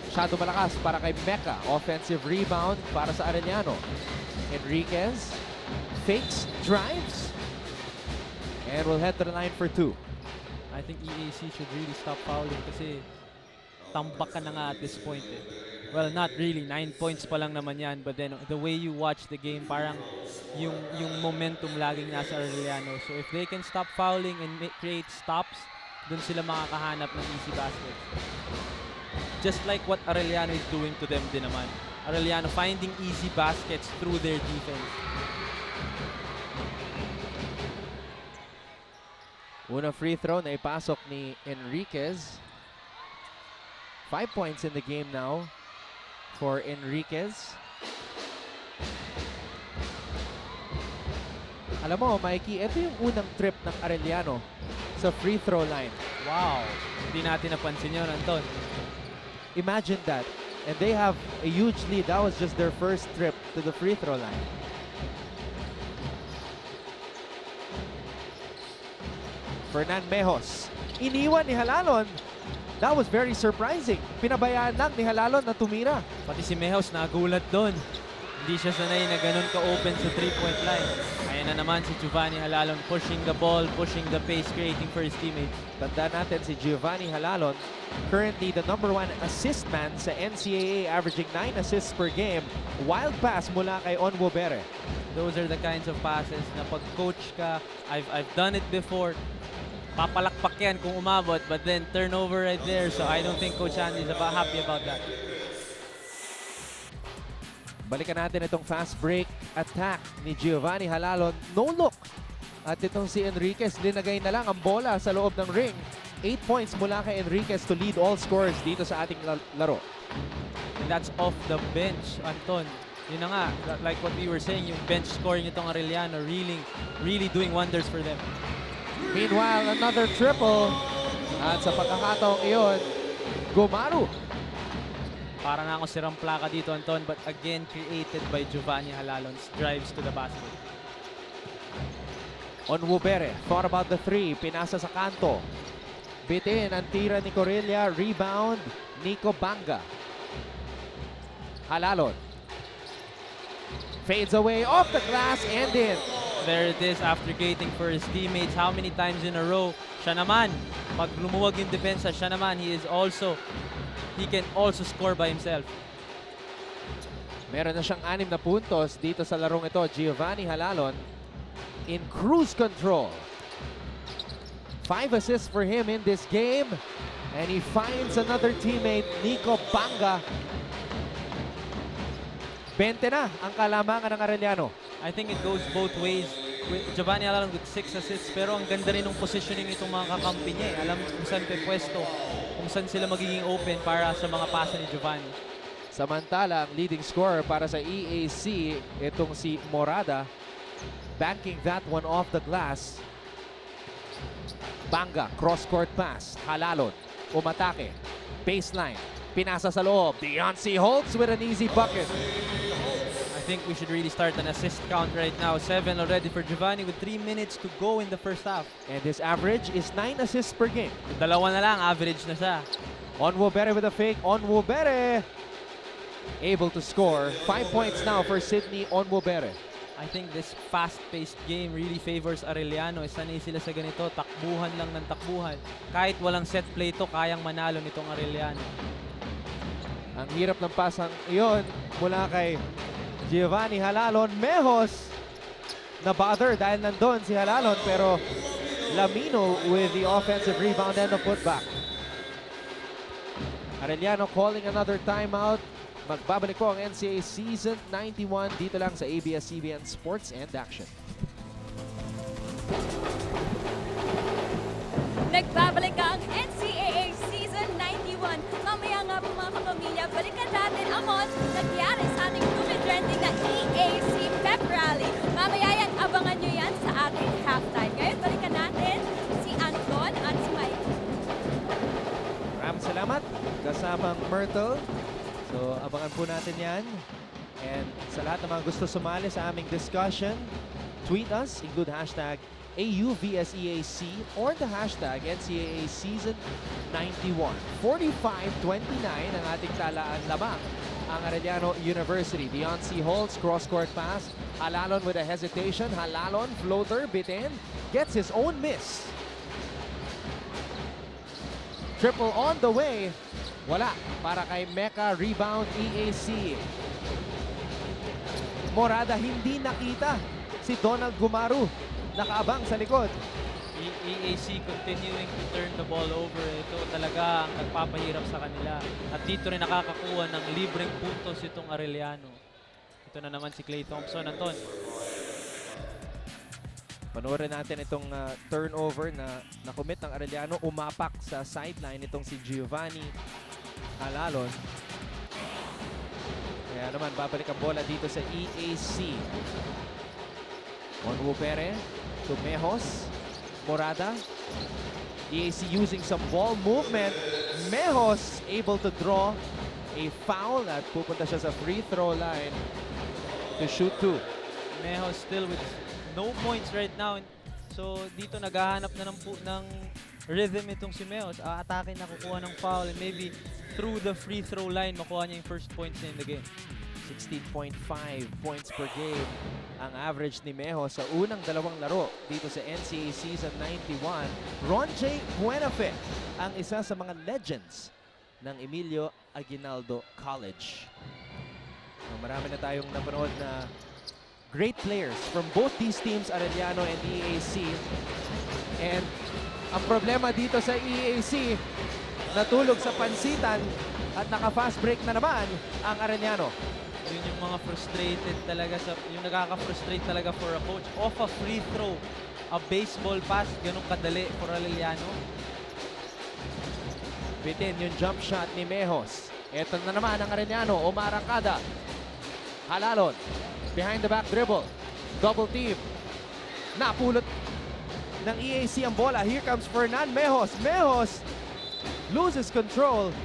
Speaker 1: Masyado malakas para kay Mecca. Offensive rebound para sa Arellano. Enriquez fakes, drives, and will head to the line for 2.
Speaker 2: I think EAC should really stop fouling kasi tambak ka na nga at this point. Well, not really. 9 points pa lang naman yan. But then, the way you watch the game, parang yung momentum laging nasa Arellano. So, if they can stop fouling and create stops, dun sila makakahanap ng easy baskets. Just like what Arellano is doing to them din naman. Arellano finding easy baskets through their defense.
Speaker 1: Una free throw na ipasok ni Enriquez. 5 points in the game now for Enriquez. Alam mo, Mikey, ito yung unang trip ng Arellano sa free throw line.
Speaker 2: Wow! Hindi natin napansin yun, Anton.
Speaker 1: Imagine that. And they have a huge lead. That was just their first trip to the free throw line. Fernan Mejos. Iniwan ni Halalon. That was very surprising. Pinabayaan lang ni Halalon na tumira.
Speaker 2: Pati si Mejos nagulat doon. Hindi siya sanay na ganun ka-open sa 3-point line. Ayan na naman si Giovanni Halalon pushing the ball, pushing the pace, creating for his teammates.
Speaker 1: Tanda natin si Giovanni Halalon, currently the #1 assist man sa NCAA, averaging 9 assists per game. Wild pass mula kay Onwo Bere.
Speaker 2: Those are the kinds of passes na pag coach ka, I've done it before. Papalakpak yan kung umabot, but then turnover right there. So I don't think Coach Andy is happy about that.
Speaker 1: Balikan natin itong fast break attack ni Giovanni Halalon. No look. At itong si Enriquez, linagay na lang ang bola sa loob ng ring. 8 points mula kay Enriquez to lead all scorers dito sa ating laro.
Speaker 2: And that's off the bench, Anton. Yun na nga, like what we were saying, yung bench scoring itong Arellano, really doing wonders for them.
Speaker 1: Meanwhile, another triple. At sa pagkakataong iyon, Gomaru.
Speaker 2: Para na ako sirang plaka dito, Anton, but again, created by Giovanni Halalon's drives to the basket.
Speaker 1: Onwo Bere, thought about the 3, pinasa sa kanto. Bitin ang tira ni Corella, rebound, Nico Banga. Halalon. Fades away off the glass and in.
Speaker 2: There it is after creating for his teammates. How many times in a row? Siya naman, pag lumuwag yung depensa, siya naman, he can also score by himself.
Speaker 1: Meron na siyang 6 na puntos dito sa larong ito. Giovanni Halalon in cruise control. 5 assists for him in this game. And he finds another teammate, Nico Banga. 20 na ang kalamangan ng Arellano.
Speaker 2: I think it goes both ways. With Giovanni Halalon with 6 assists, pero ang ganda rin ng positioning itong mga kakampi niya. Alam kung saan pwesto, kung saan sila magiging open para sa mga pasa ni Giovanni.
Speaker 1: Samantala, ang leading scorer para sa EAC, itong si Morada, banking that one off the glass. Banga, cross-court pass. Halalon, umatake. Baseline, pinasa sa loob. Deontay Holtz with an easy bucket.
Speaker 2: I think we should really start an assist count right now. 7 already for Giovanni with 3 minutes to go in the first half.
Speaker 1: And his average is 9 assists per game.
Speaker 2: Dalawa na lang, average na siya.
Speaker 1: Onwo Bere with a fake. Onwo Bere able to score. 5 points now for Sydney Onwo Bere.
Speaker 2: I think this fast-paced game really favors Arellano. Sanay sila sa ganito, takbuhan lang ng takbuhan. Kahit walang set play to, kayang manalo nitong Arellano.
Speaker 1: Ang hirap ng pasang iyon mula kay Giovanni Halalon. Mejos na-bother dahil nandun si Halalon, pero Lamino with the offensive rebound and the putback. Arellano calling another timeout. Magbabalik po ang NCAA Season 91 dito lang sa ABS-CBN Sports and Action.
Speaker 4: Nagbabalik ang NCAA Season 91. Mamaya nga po mga kapamilya, balikan natin ang mga nangyari sa ating trending na EAC Pep Rally. Mamaya yan, abangan nyo yan sa ating halftime. Ngayon, balikan natin si Anton at si Mike.
Speaker 1: Maraming salamat. Kasamang Myrtle. So, abangan po natin yan. And sa lahat ng mga gusto sumali sa aming discussion, tweet us, include hashtag AUVSEAC or the hashtag NCAA Season 91. 45-29 ang ating talaan lamang ang Arellano University. Deoncy Holtz, cross-court pass. Halalon with a hesitation. Halalon, floater, bitin. Gets his own miss. Triple on the way. Wala para kay Mecca, rebound EAC. Morada hindi nakita si Donald Gumaru. Nakaabang sa likod.
Speaker 2: EAC continuing to turn the ball over. Ito talaga ang nagpapahirap sa kanila. At dito rin nakakakuha ng libreng puntos itong Arellano. Ito na naman si Klay Thompson. Anton.
Speaker 1: Panoorin natin itong turnover na nakomit ng Arellano. Umapak sa sideline itong si Giovanni Halalon. Kaya naman babalik ang bola dito sa EAC. Onwupere to Mejos. Morada. EAC using some ball movement. Mejos able to draw a foul at pupunta siya sa free throw line to shoot two.
Speaker 2: Mejos still with no points right now. So dito naghahanap na ng rhythm itong si Mejos. Atake na kukuha ng foul and maybe through the free throw line makuha niya yung first points in the game.
Speaker 1: 16.5 points per game ang average ni Mejos sa unang dalawang laro dito sa NCAA Season 91. Ron J. Buenafe ang isa sa mga legends ng Emilio Aguinaldo College. Marami na tayong napanood na great players from both these teams, Arellano and EAC. And ang problema dito sa EAC, natulog sa pansitan at naka-fast break na naman ang Arellano.
Speaker 2: Yun yung mga frustrated talaga, yung nakaka-frustrate talaga for a coach. Off a free throw, a baseball pass, ganun kadali for Arellano.
Speaker 1: Bitin yung jump shot ni Mejos. Ito na naman ang Arellano, umarangkada. Halalon, behind the back dribble. Double team. Napulot ng EAC ang bola. Here comes Fernan Mejos. Mejos loses control.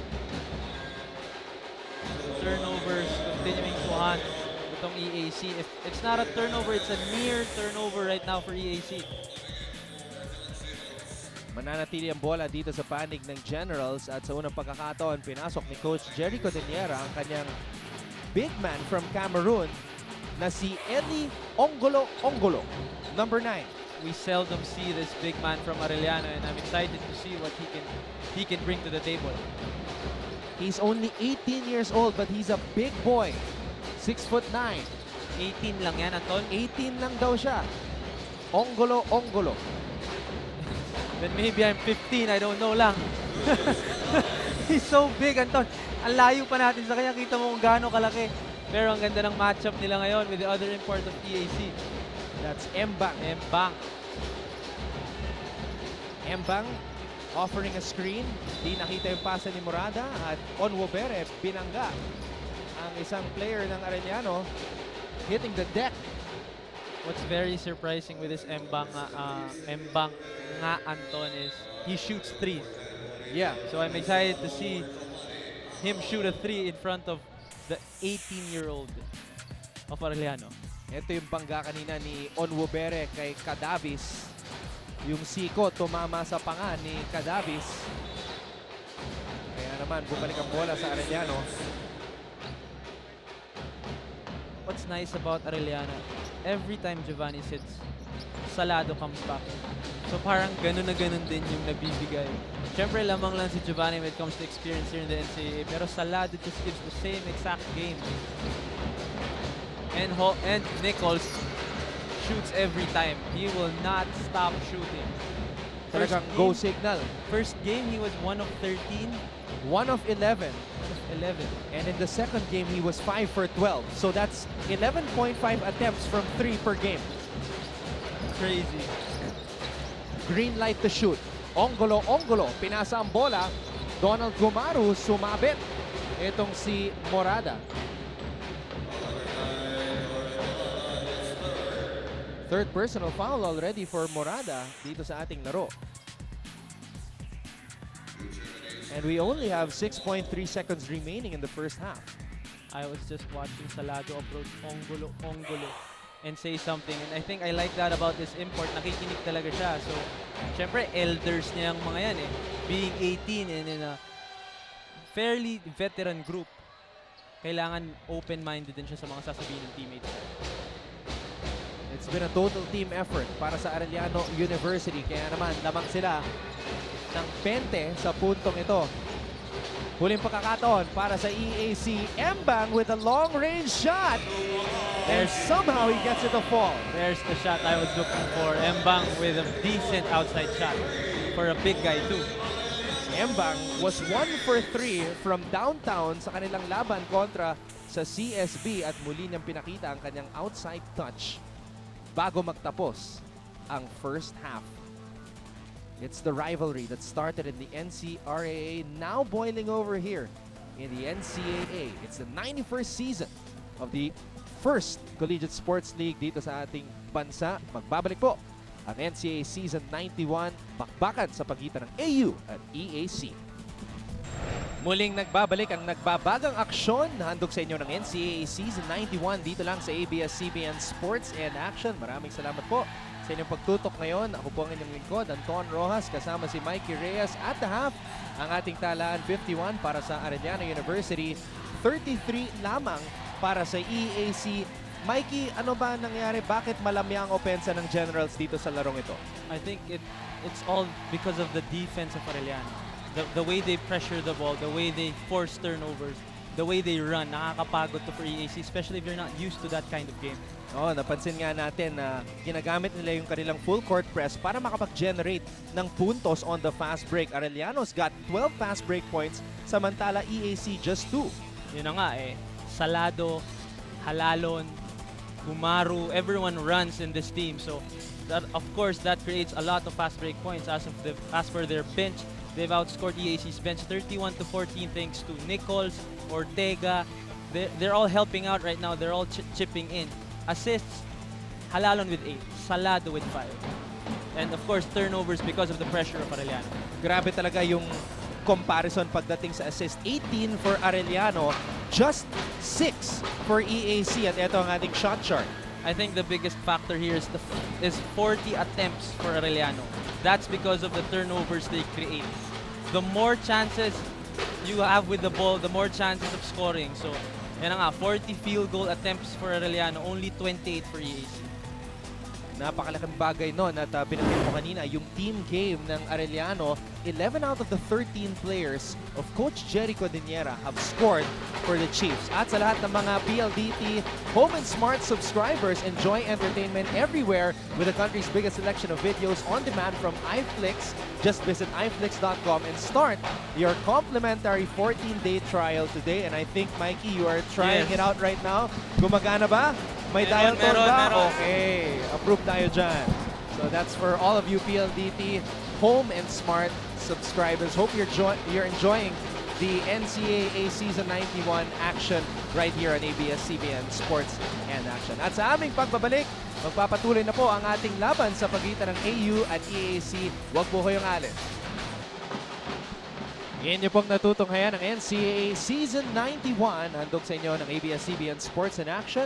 Speaker 2: Turnovers continuing to hunt itong EAC. If it's not a turnover, it's a near turnover right now for EAC.
Speaker 1: Mananatili ang bola dito sa panig ng Generals at sa unang pagkakataon, pinasok ni Coach Jerry Codeniera ang kanyang big man from Cameroon na si Eli Ongolo, number 9.
Speaker 2: We seldom see this big man from Arellano and I'm excited to see what he can bring to the table.
Speaker 1: He's only 18 years old but he's a big boy. 6'9".
Speaker 2: 18 lang yan, Anton.
Speaker 1: 18 lang daw siya. Ongolo.
Speaker 2: Then maybe I'm 15, I don't know lang. He's so big, Anton. Ang layo pa natin sa kanya. Kita mo kung gaano kalaki. Pero ang ganda ng matchup nila ngayon with the other import of EAC.
Speaker 1: That's Mbang. Mbang offering a screen. Di nakita yung pasa ni Morada at Onwubere binangga ang isang player ng Arellano hitting the deck.
Speaker 2: What's very surprising with this Mbang nga Anton is he shoots threes.
Speaker 1: Yeah.
Speaker 2: So I'm excited to see him shoot a 3 in front of the 18-year-old of Arellano.
Speaker 1: Ito yung bangga kanina ni Onwubere kay Cadavis. Yung siko tumama sa panga ni Cadavis. Kaya naman bumalik ang bola sa Arellano.
Speaker 2: What's nice about Arellano, every time Giovanni sits, Salado comes back. So parang ganun na ganun din yung nabibigay. Siyempre lamang lang si Giovanni when it comes to experience here in the NCAA, pero Salado just gives the same exact game. And Nichols shoots every time. He will not stop shooting.
Speaker 1: Talagang go signal.
Speaker 2: First game, he was 1 of 13.
Speaker 1: 1 of 11.
Speaker 2: 11.
Speaker 1: And in the second game, he was 5 for 12. So that's 11.5 attempts from 3 per game.
Speaker 2: Crazy.
Speaker 1: Green light to shoot. Ongolo, pinasa ang bola. Donald Gumaru sumabit. Itong si Morada. Third personal foul already for Morada dito sa ating laro. And we only have 6.3 seconds remaining in the first half.
Speaker 2: I was just watching Salado approach Ongolo, and say something. And I think I like that about this import. Nakikinig talaga siya. So, syempre, elders niya ang mga yan eh. Being 18 and in a fairly veteran group, kailangan open-minded din siya sa mga sasabihin ng teammates.
Speaker 1: It's been a total team effort para sa Arellano University. Kaya naman, lamang sila ng 20 sa puntong ito. Huling pagkakataon para sa EAC. Embang with a long-range shot. And somehow he gets it to fall.
Speaker 2: There's the shot I was looking for. Embang with a decent outside shot for a big guy too.
Speaker 1: Embang was 1 for 3 from downtown sa kanilang laban kontra sa CSB at muli niyang pinakita ang kanyang outside touch bago magtapos ang first half. It's the rivalry that started in the NCAA now boiling over here in the NCAA. It's the 91st season of the first collegiate sports league dito sa ating bansa. Magbabalik po ang NCAA Season 91, bakbakan sa pagitan ng AU at EAC. Muling nagbabalik ang nagbabagang aksyon na handog sa inyo ng NCAA Season 91 dito lang sa ABS-CBN Sports and Action. Maraming salamat po sa inyong pagtutok ngayon. Ako po ang inyong lingkod, Anton Rojas, kasama si Mikey Reyes at the half. Ang ating talaan 51 para sa Arellano University, 33 lamang para sa EAC. Mikey, ano ba nangyari? Bakit malamya ang opensa ng Generals dito sa larong ito?
Speaker 2: I think it's all because of the defense of Arellano. The way they pressure the ball, the way they force turnovers, the way they run, nakakapagod to for EAC, especially if you're not used to that kind of game.
Speaker 1: Oh, napansin nga natin na ginagamit nila yung kanilang full court press para makapag-generate ng puntos on the fast break. Arellano's got 12 fast break points, samantala EAC just 2.
Speaker 2: Yun na nga eh, Salado, Halalon, Gumaru, everyone runs in this team. So, that, of course, that creates a lot of fast break points. As for their bench, they've outscored EAC's bench 31-14 thanks to Nichols, Ortega. They're all helping out right now. They're all chipping in. Assists, Halalon with 8, Salado with 5. And of course, turnovers because of the pressure of Arellano.
Speaker 1: Grabe talaga yung comparison pagdating sa assist. 18 for Arellano, just 6 for EAC. At ito ang ating shot chart.
Speaker 2: I think the biggest factor here is 40 attempts for Arellano. That's because of the turnovers they create. The more chances you have with the ball, the more chances of scoring. So, yan na nga, 40 field goal attempts for Arellano, only 28 for EAC.
Speaker 1: Napakalaking bagay nun at binanggit mo kanina, yung team game ng Arellano, 11 out of the 13 players of Coach Jerry Codiniera have scored for the Chiefs. At sa lahat ng mga PLDT Home and Smart subscribers, enjoy entertainment everywhere with the country's biggest selection of videos on demand from iFlix. Just visit iflix.com and start your complimentary 14-day trial today. And I think, Mikey, you are trying it out right now. Gumagana ba? May dial tone ba? Okay. Approved tayo dyan. So that's for all of you PLDT Home and Smart subscribers. Hope you're enjoying the NCAA Season 91 action right here on ABS-CBN Sports and Action. At sa aming pagbabalik, magpapatuloy na po ang ating laban sa pagitan ng AU at EAC. Huwag po kayong alis. Inyo pong natutunghayan ng NCAA Season 91. Handog sa inyo ng ABS-CBN Sports and Action.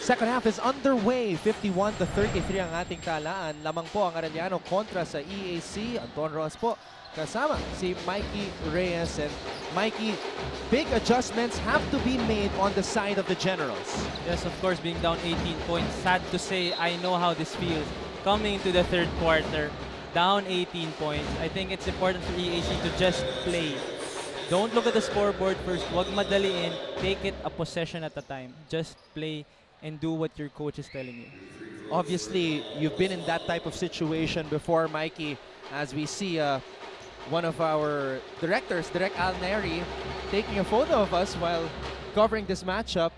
Speaker 1: Second half is underway. 51-33 ang ating talaan. Lamang po ang Arellano kontra sa EAC. Anton Rojas po kasama si Mikey Reyes. And Mikey, big adjustments have to be made on the side of the Generals.
Speaker 2: Yes, of course, being down 18 points. Sad to say, I know how this feels. Coming into the third quarter, down 18 points. I think it's important for EAC to just play. Don't look at the scoreboard first. Huwag madaliin. Take it a possession at a time. Just play and do what your coach is telling you.
Speaker 1: Obviously, you've been in that type of situation before, Mikey, as we see one of our directors, Direk Al Neri, taking a photo of us while covering this matchup,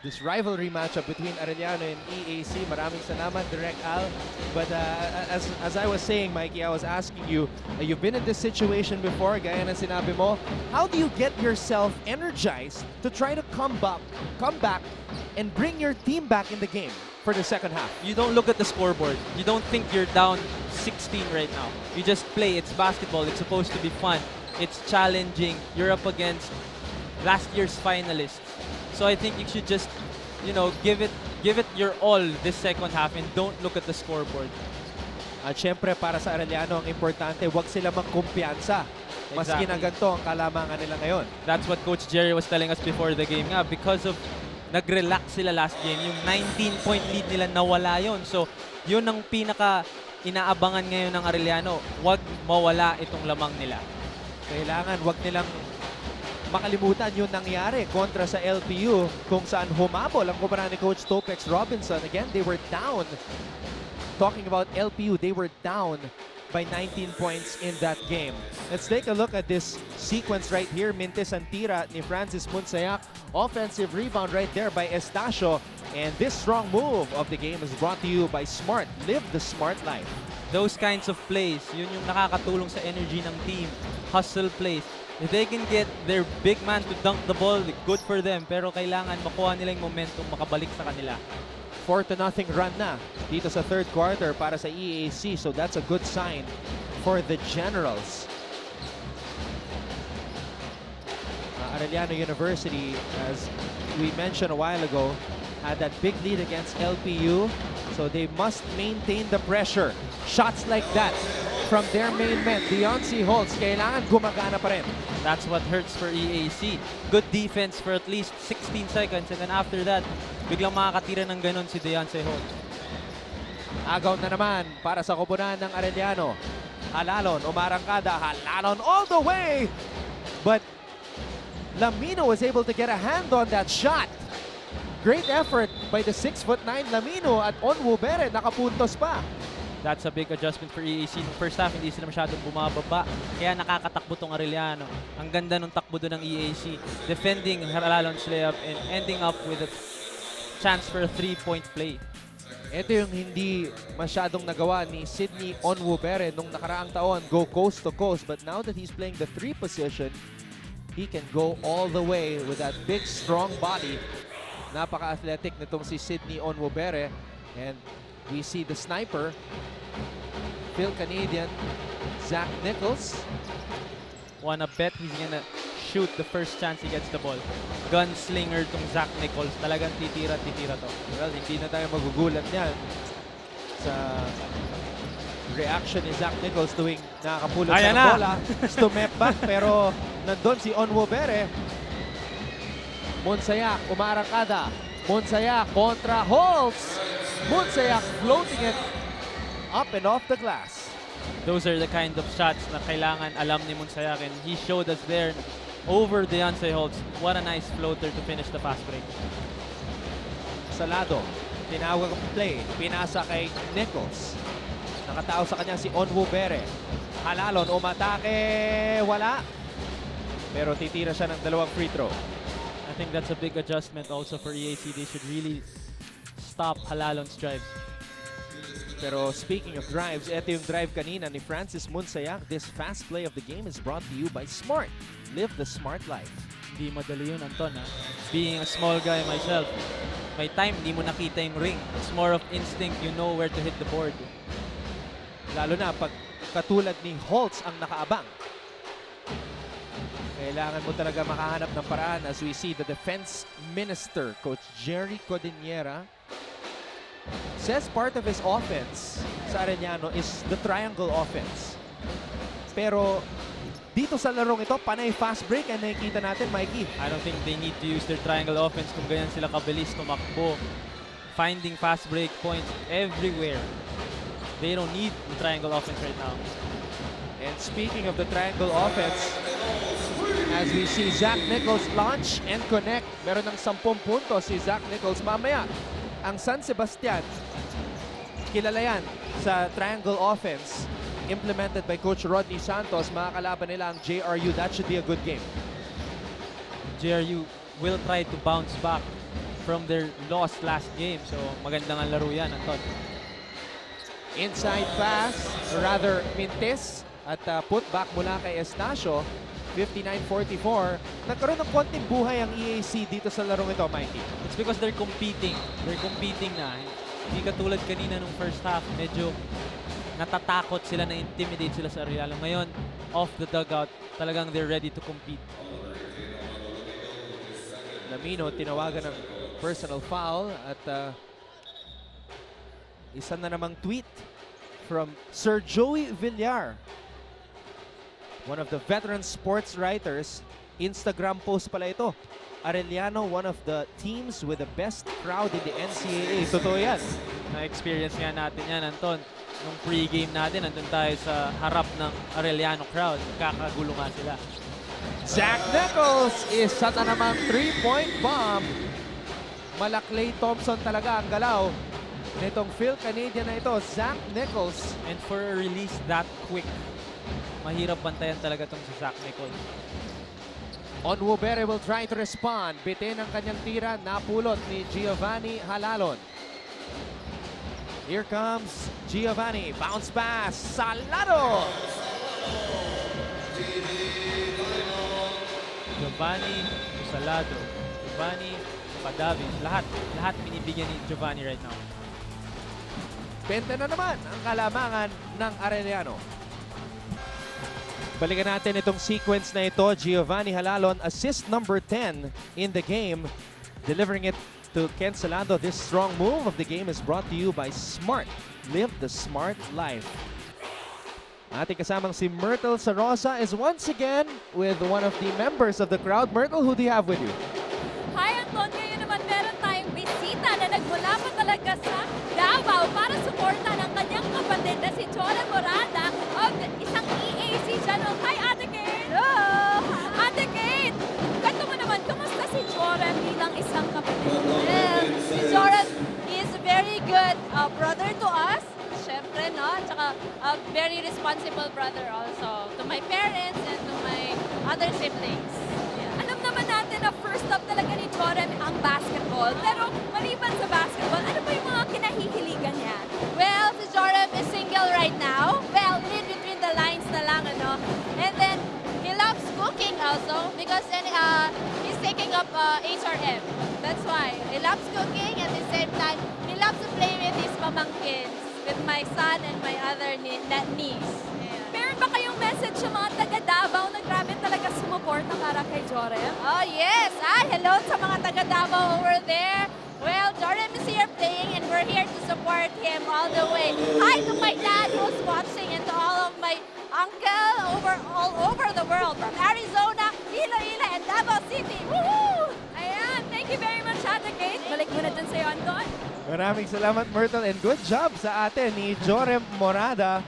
Speaker 1: this rivalry matchup between Arellano and EAC. Maraming salamat, Direk Al. But as I was saying, Mikey, I was asking you, you've been in this situation before, gaya ng sinabi mo. How do you get yourself energized to try to come back and bring your team back in the game for the second half?
Speaker 2: You don't look at the scoreboard. You don't think you're down 16 right now. You just play. It's basketball. It's supposed to be fun. It's challenging. You're up against last year's finalists. So I think you should just, give it your all this second half and don't look at the scoreboard.
Speaker 1: At syempre, para sa Arellano, ang importante, huwag sila magkumpiyansa. Maski na ganito ang kalamangan nila ngayon.
Speaker 2: That's what Coach Jerry was telling us before the game nga. Because of nag-relax sila last game, yung 19-point lead nila nawala yon. So, yun ang pinaka inaabangan ngayon ng Arellano. Huwag mawala itong lamang nila.
Speaker 1: Kailangan huwag nilang makalimutan yung nangyari kontra sa LPU kung saan humabol ang kumpara ni Coach Topex Robinson. Again, they were down. Talking about LPU, they were down by 19 points in that game. Let's take a look at this sequence right here. Mintes ang tira ni Francis Munsayak. Offensive rebound right there by Estacio. And this strong move of the game is brought to you by Smart. Live the Smart life.
Speaker 2: Those kinds of plays, yun yung nakakatulong sa energy ng team. Hustle plays. If they can get their big man to dunk the ball, good for them. Pero kailangan makuha nila yung momentum, makabalik sa kanila.
Speaker 1: 4-0 run na dito sa third quarter para sa EAC. So that's a good sign for the Generals. Arellano University, as we mentioned a while ago, had that big lead against LPU. So they must maintain the pressure. Shots like that from their main men, Deonce Holtz, kailangan gumagana pa rin.
Speaker 2: That's what hurts for EAC. Good defense for at least 16 seconds, and then after that, biglang makakatira ng ganun si Deonce Holtz.
Speaker 1: Agaw na naman para sa koponan ng Arellano. Halalon, umarangkada, Halalon all the way! But Lamino was able to get a hand on that shot. Great effort by the 6'9" Lamino at Onwubere, nakapuntos pa.
Speaker 2: That's a big adjustment for EAC. First half, hindi sila masyadong bumababa. Kaya nakakatakbo tong Arellano. Ang ganda ng takbo doon ng EAC. Defending Halalon's layup and ending up with a chance for a 3-point play.
Speaker 1: Ito yung hindi masyadong nagawa ni Sydney Onwubere nung nakaraang taon. Go coast to coast. But now that he's playing the 3 position, he can go all the way with that big, strong body. Napaka-athletic nitong si Sydney Onwubere. And we see the sniper, Phil Canadian, Zach Nichols.
Speaker 2: Wanna bet he's gonna shoot the first chance he gets the ball. Gunslinger tong Zach Nichols. Talagang titira to.
Speaker 1: Well, hindi na tayo magugulat niyan sa reaction ni Zach Nichols tuwing nakakapulot siya ng bola. Stumep back, pero nandun si Onwubere. Munsayak, umarangkada. Munsayak kontra Holtz. Munsayak floating it up and off the glass.
Speaker 2: Those are the kind of shots na kailangan alam ni Munsayak, and he showed us there over Deonce Holtz. What a nice floater to finish the fast break.
Speaker 1: Salado, tinawag ang play, pinasa kay Nichols. Nakatao sa kanya si Onwubere. Halalon, umatake, wala. Pero titira siya ng 2 free throw.
Speaker 2: I think that's a big adjustment also for EAC. They should really stop Halalon's drives.
Speaker 1: Pero speaking of drives, ito yung drive kanina ni Francis Munsayak. This fast play of the game is brought to you by Smart. Live the Smart life.
Speaker 2: Hindi madali yun, Anton. Being a small guy myself, may time, hindi mo nakita yung ring. It's more of instinct. You know where to hit the board.
Speaker 1: Lalo na pag katulad ni Holtz ang nakaabang. Kailangan mo talaga makahanap ng paraan, as we see the defense minister, Coach Jerry Codiniera, says part of his offense sa Arellano is the triangle offense. Pero dito sa larong ito, panay fast break ang nakikita natin, Mikey.
Speaker 2: I don't think they need to use their triangle offense kung ganyan sila kabilis tumakbo. Finding fast break points everywhere. They don't need the triangle offense right now.
Speaker 1: And speaking of the triangle offense, as we see Zach Nichols launch and connect. Meron ng 10 puntos si Zach Nichols. Mamaya, ang San Sebastian kilala yan sa triangle offense implemented by Coach Rodney Santos. Mga kalaban nila ang JRU. That should be a good game.
Speaker 2: JRU will try to bounce back from their loss last game. So magandang ang laro yan, Anton.
Speaker 1: Inside pass, rather Mintes at put back mula kay Estacio. 59-44. Nagkaroon ng konting buhay ang EAC dito sa larong ito, Mikey.
Speaker 2: It's because they're competing. They're competing na. Hindi katulad kanina nung first half. Medyo natatakot sila, na-intimidate sila sa Arellano. Ngayon, off the dugout, talagang they're ready to compete.
Speaker 1: Lamino tinawagan ng personal foul at isa na namang tweet from Sir Joey Villar, one of the veteran sports writers. Instagram post pala ito. Arellano, one of the teams with the best crowd in the NCAA. Totoo yan.
Speaker 2: Na-experience nga natin yan, Anton. Nung pre-game natin, nandun tayo sa harap ng Arellano crowd. Kakagulo nga sila.
Speaker 1: Zach Nichols isa na namang 3-point bomb. Malaklay Thompson talaga ang galaw nitong Phil Canadian na ito. Zach Nichols.
Speaker 2: And for a release that quick, mahirap bantayan talaga itong si Zach Nichols.
Speaker 1: Onwubere will try to respond. Bitin ang kanyang tira. Napulot ni Giovanni Halalon. Here comes Giovanni. Bounce pass. Salado!
Speaker 2: Giovanni Salado, Giovanni Padavis, lahat binibigyan ni Giovanni right now.
Speaker 1: 20 na naman ang kalamangan ng Arellano. Balikan natin itong sequence na ito. Giovanni Halalon, assist number 10 in the game, delivering it to Ken Salado. This strong move of the game is brought to you by Smart. Live the smart life. Ating kasamang si Myrtle Sarosa is once again with one of the members of the crowd. Myrtle, who do you have with you?
Speaker 4: Hi, Anton. Ngayon naman meron tayong bisita na nagmula pa talaga sa Davao para suporta ng kanyang kapatid na si Chora Morada of isang EAC channel. Hi, Ate Kate! Hello! Ate Kate! Kanto mo naman, kumusta si Chora bilang isang kapatid?
Speaker 7: Well, si Joran is a very good brother to us. Siyempre, no? Tsaka a very responsible brother also to my parents and to my other siblings. Yeah.
Speaker 4: Alam naman natin na first up talaga ni Joran ang basketball. Pero maliban sa basketball, ano ba yung mga kinahihiligan niya?
Speaker 7: Well, si Joram is single right now. Well, read between the lines na lang, ano? And then, he loves cooking also because he's taking up HRM. That's why. He loves cooking at the same time, he loves to play with his pamangkins, with my son and my other niece. Yeah.
Speaker 4: Meron ba kayong message sa mga taga Davao na grabe talaga sumuporta para kay Joram?
Speaker 7: Oh, yes. Hello sa mga taga Davao over there. Well, Joram is here playing and we're here to support him all the way. Hi to my dad who's watching and to all of my uncle all over the world from Arizona, Iloilo, and Davao City. Woohoo!
Speaker 4: Ayan, thank you very much, Ate Kate. Balik muna dun sa'yo, Anton.
Speaker 1: Maraming salamat, Myrtle, and good job sa atin ni Jorem Morada.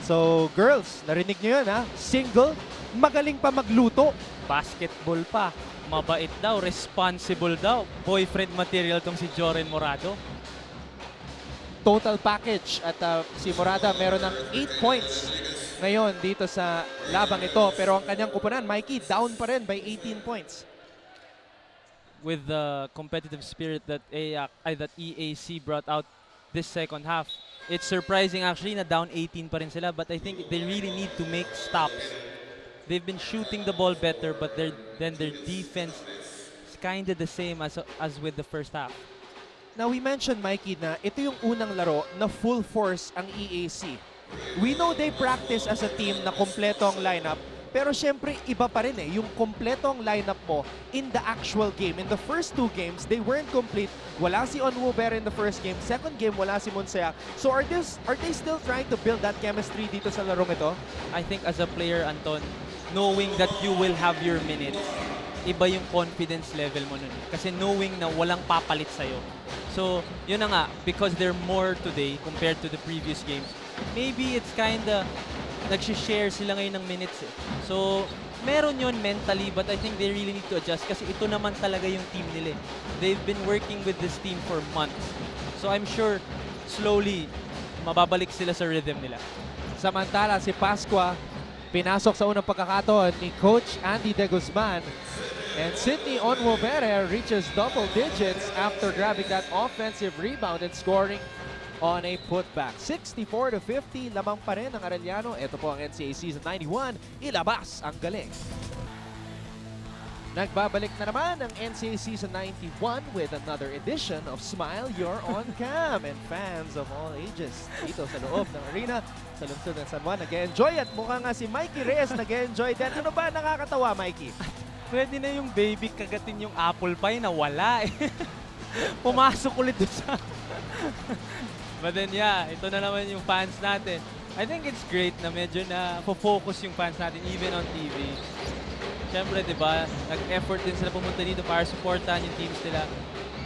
Speaker 1: So, girls, narinig nyo yun, ha? Single, magaling pa magluto.
Speaker 2: Basketball pa, mabait daw, responsible daw. Boyfriend material tong si Joren Morado.
Speaker 1: Total package. At si Morada meron ng 8 points ngayon dito sa labang ito. Pero ang kanyang kupunan, Mikey, down pa rin by 18 points.
Speaker 2: With the competitive spirit that EAC brought out this second half, it's surprising actually na down 18 pa rin sila, but I think they really need to make stops. They've been shooting the ball better, but their defense is kind of the same as with the first half.
Speaker 1: Now, we mentioned, Mikey, na ito yung unang laro na full force ang EAC. We know they practice as a team na kompleto ang lineup, pero syempre, iba pa rin yung kompletong lineup mo in the actual game. In the first 2 games, they weren't complete. Wala si Onwubere in the first game. Second game, wala si Monseac. So are they still trying to build that chemistry dito sa larong ito?
Speaker 2: I think as a player, Anton, knowing that you will have your minutes, iba yung confidence level mo nun. Kasi knowing na walang papalit sa'yo. So, yun na nga, because they're more today compared to the previous games, maybe it's kinda nag-share sila ngayon ng minutes. So, meron yun mentally, but I think they really need to adjust kasi ito naman talaga yung team nila. They've been working with this team for months. So, I'm sure slowly mababalik sila sa rhythm nila.
Speaker 1: Samantala si Pascua, pinasok sa unang pagkakataon ni Coach Andy De Guzman. And Sydney Onwobere reaches double digits after grabbing that offensive rebound and scoring on a putback. 64-50, lamang pa rin ang Arellano. Ito po ang NCAA Season 91. Ilabas ang galing. Nagbabalik na naman ang NCAA Season 91 with another edition of Smile You're On Cam. And fans of all ages dito sa loob ng arena sa lungsod ng San Juan nag-enjoy. At mukha nga si Mikey Reyes nag-enjoy din. Ano ba nakakatawa, Mikey?
Speaker 2: Pwede na yung baby kagatin yung apple pie na wala eh. Pumasok ulit doon sa... But then yeah, ito na naman yung fans natin. I think it's great na medyo na focus yung fans natin even on TV. Siyempre, di ba, nag-effort din sila pumunta dito para supportahan yung teams nila.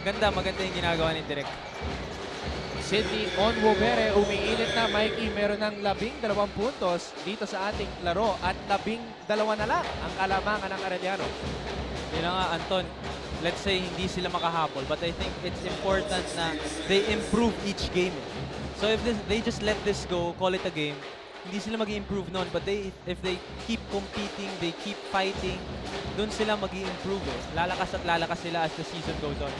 Speaker 2: Maganda yung ginagawa ni Direk.
Speaker 1: Sydney Onwobere, umiinit na. Mikey, meron ng 12 puntos dito sa ating laro at 12 na lang ang kalamangan ng Arellano.
Speaker 2: Yun na nga, Anton, let's say hindi sila makahabol, but I think it's important na they improve each game. So if they just let this go, call it a game, hindi sila mag-i-improve noon, but if they keep competing, they keep fighting, doon sila mag-i-improve eh. Lalakas at lalakas sila as the season goes on.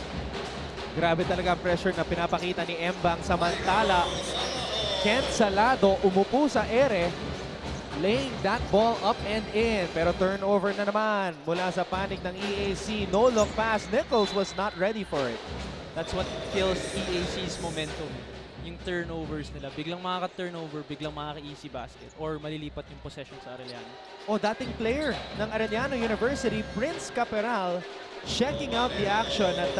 Speaker 1: Grabe talaga ang pressure na pinapakita ni Embang. Samantala, Kent Salado umupo sa ere, laying that ball up and in. Pero turnover na naman mula sa panig ng EAC. No look pass. Nichols was not ready for it.
Speaker 2: That's what kills EAC's momentum. Yung turnovers nila. Biglang makaka-turnover, biglang makaka-easy basket, or malilipat yung possession sa Arellano.
Speaker 1: O dating player ng Arellano University, Prince Caperal, checking out the action. At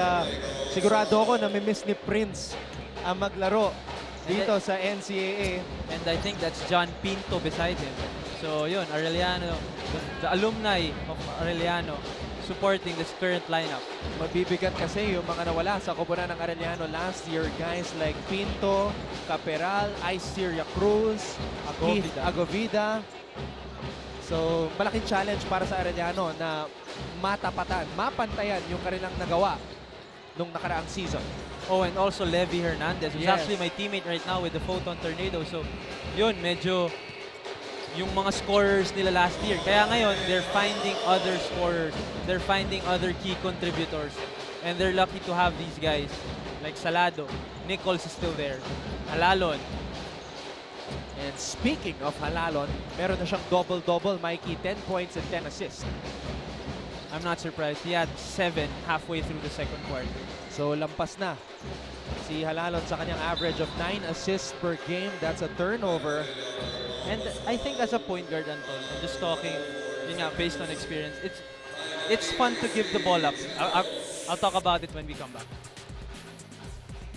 Speaker 1: sigurado ako na may-miss ni Prince ang maglaro dito sa NCAA.
Speaker 2: And I think that's John Pinto beside him. So yun, Arellano, the alumni of Arellano supporting this current lineup.
Speaker 1: Mabibigat kasi yung mga nawala sa koponan ng Arellano last year. Guys like Pinto, Caperal, Isiria Cruz, Keith Agovida. So malaking challenge para sa Arellano na matapatan, mapantayan yung kanilang nagawa nung nakaraang season.
Speaker 2: Oh, and also Levy Hernandez, who's
Speaker 1: Yes.
Speaker 2: actually my teammate right now with the Photon Tornado. So yun, medyo yung mga scorers nila last year. Kaya ngayon, they're finding other scorers. They're finding other key contributors. And they're lucky to have these guys. Like Salado. Nichols is still there. Halalon.
Speaker 1: And speaking of Halalon, meron na siyang double-double, Mikey. 10 points and 10 assists.
Speaker 2: I'm not surprised. He had 7 halfway through the second quarter.
Speaker 1: So lampas na si Halalon sa kanyang average of 9 assists per game. That's a turnover.
Speaker 2: And I think as a point guard, Anton, I'm just talking, yun nga, based on experience, it's fun to give the ball up. I'll talk about it when we come back.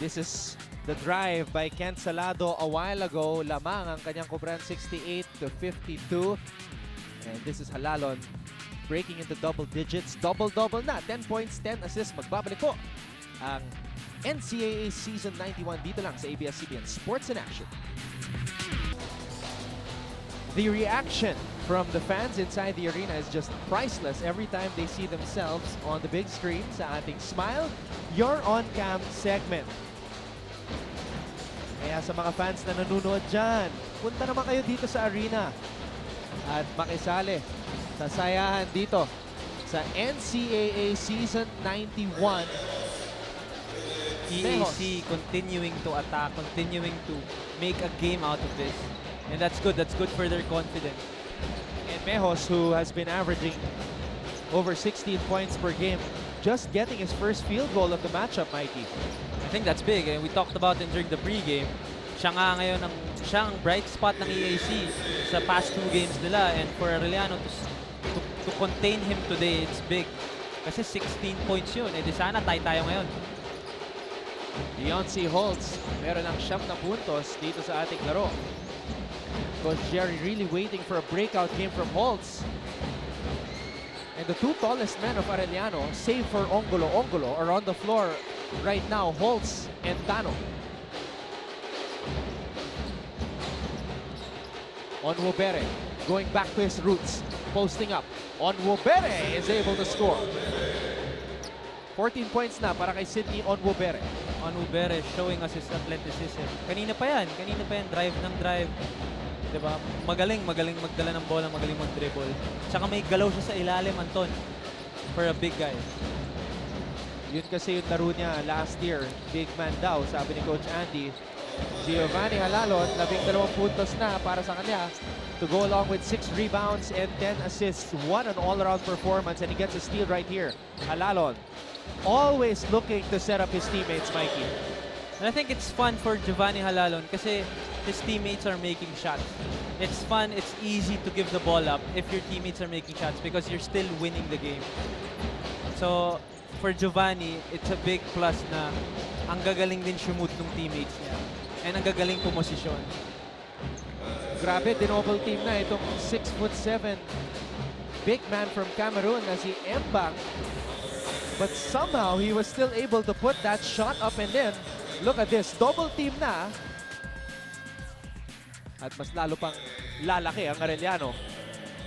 Speaker 1: This is the drive by Kent Salado a while ago. Lamang ang kanyang kubran, 68-52. And this is Halalon breaking into double digits. Double-double na. 10 points, 10 assists. Magbabalik po ang NCAA Season 91 dito lang sa ABS-CBN Sports in Action. The reaction from the fans inside the arena is just priceless every time they see themselves on the big screen sa ating Smile You're On Cam segment. Kaya sa mga fans na nanonood dyan, punta naman kayo dito sa arena at makisali sa sayahan dito sa NCAA Season 91.
Speaker 2: EAC continuing to attack, continuing to make a game out of this. And that's good. That's good for their confidence.
Speaker 1: And Mejos, who has been averaging over 16 points per game, just getting his first field goal of the matchup, Mikey.
Speaker 2: I think that's big. And we talked about it during the pregame. Siya nga ngayon siya ang bright spot ng EAC sa past 2 games nila. And for Arellano to contain him today, it's big. Kasi 16 points yun. Eh di sana tayo ngayon.
Speaker 1: Deontay Holtz, meron ng 9 na puntos dito sa ating laro. Coach Jerry really waiting for a breakout game from Holtz. And the 2 tallest men of Arellano, save for Ongolo, are on the floor right now. Holtz and Tano. Onwobere going back to his roots, posting up. Onwobere is able to score. 14 points na para kay Sydney Onwobere.
Speaker 2: on Ubere, showing us his athleticism. Kanina pa yan, drive ng drive. Diba? Magaling magdala ng bola, magaling mag-dribble. Tsaka may galaw siya sa ilalim, Anton, for a big guy.
Speaker 1: Yun kasi yung laro niya last year. Big man daw, sabi ni Coach Andy. Giovanni Halalon, 12 puntos na para sa kanya to go along with 6 rebounds and 10 assists. What an all-around performance, and he gets a steal right here. Halalon, always looking to set up his teammates, Mikey.
Speaker 2: And I think it's fun for Giovanni Halalon kasi his teammates are making shots. It's fun, it's easy to give the ball up if your teammates are making shots because you're still winning the game. So, for Giovanni, it's a big plus na ang gagaling din shoot ng teammates niya. And ang gagaling pumosisyon.
Speaker 1: Grabe, dinoble team na itong 6'7" big man from Cameroon na si Mbang. But somehow, he was still able to put that shot up, and then, look at this, double team na. At mas lalo pang lalaki ang Arellano.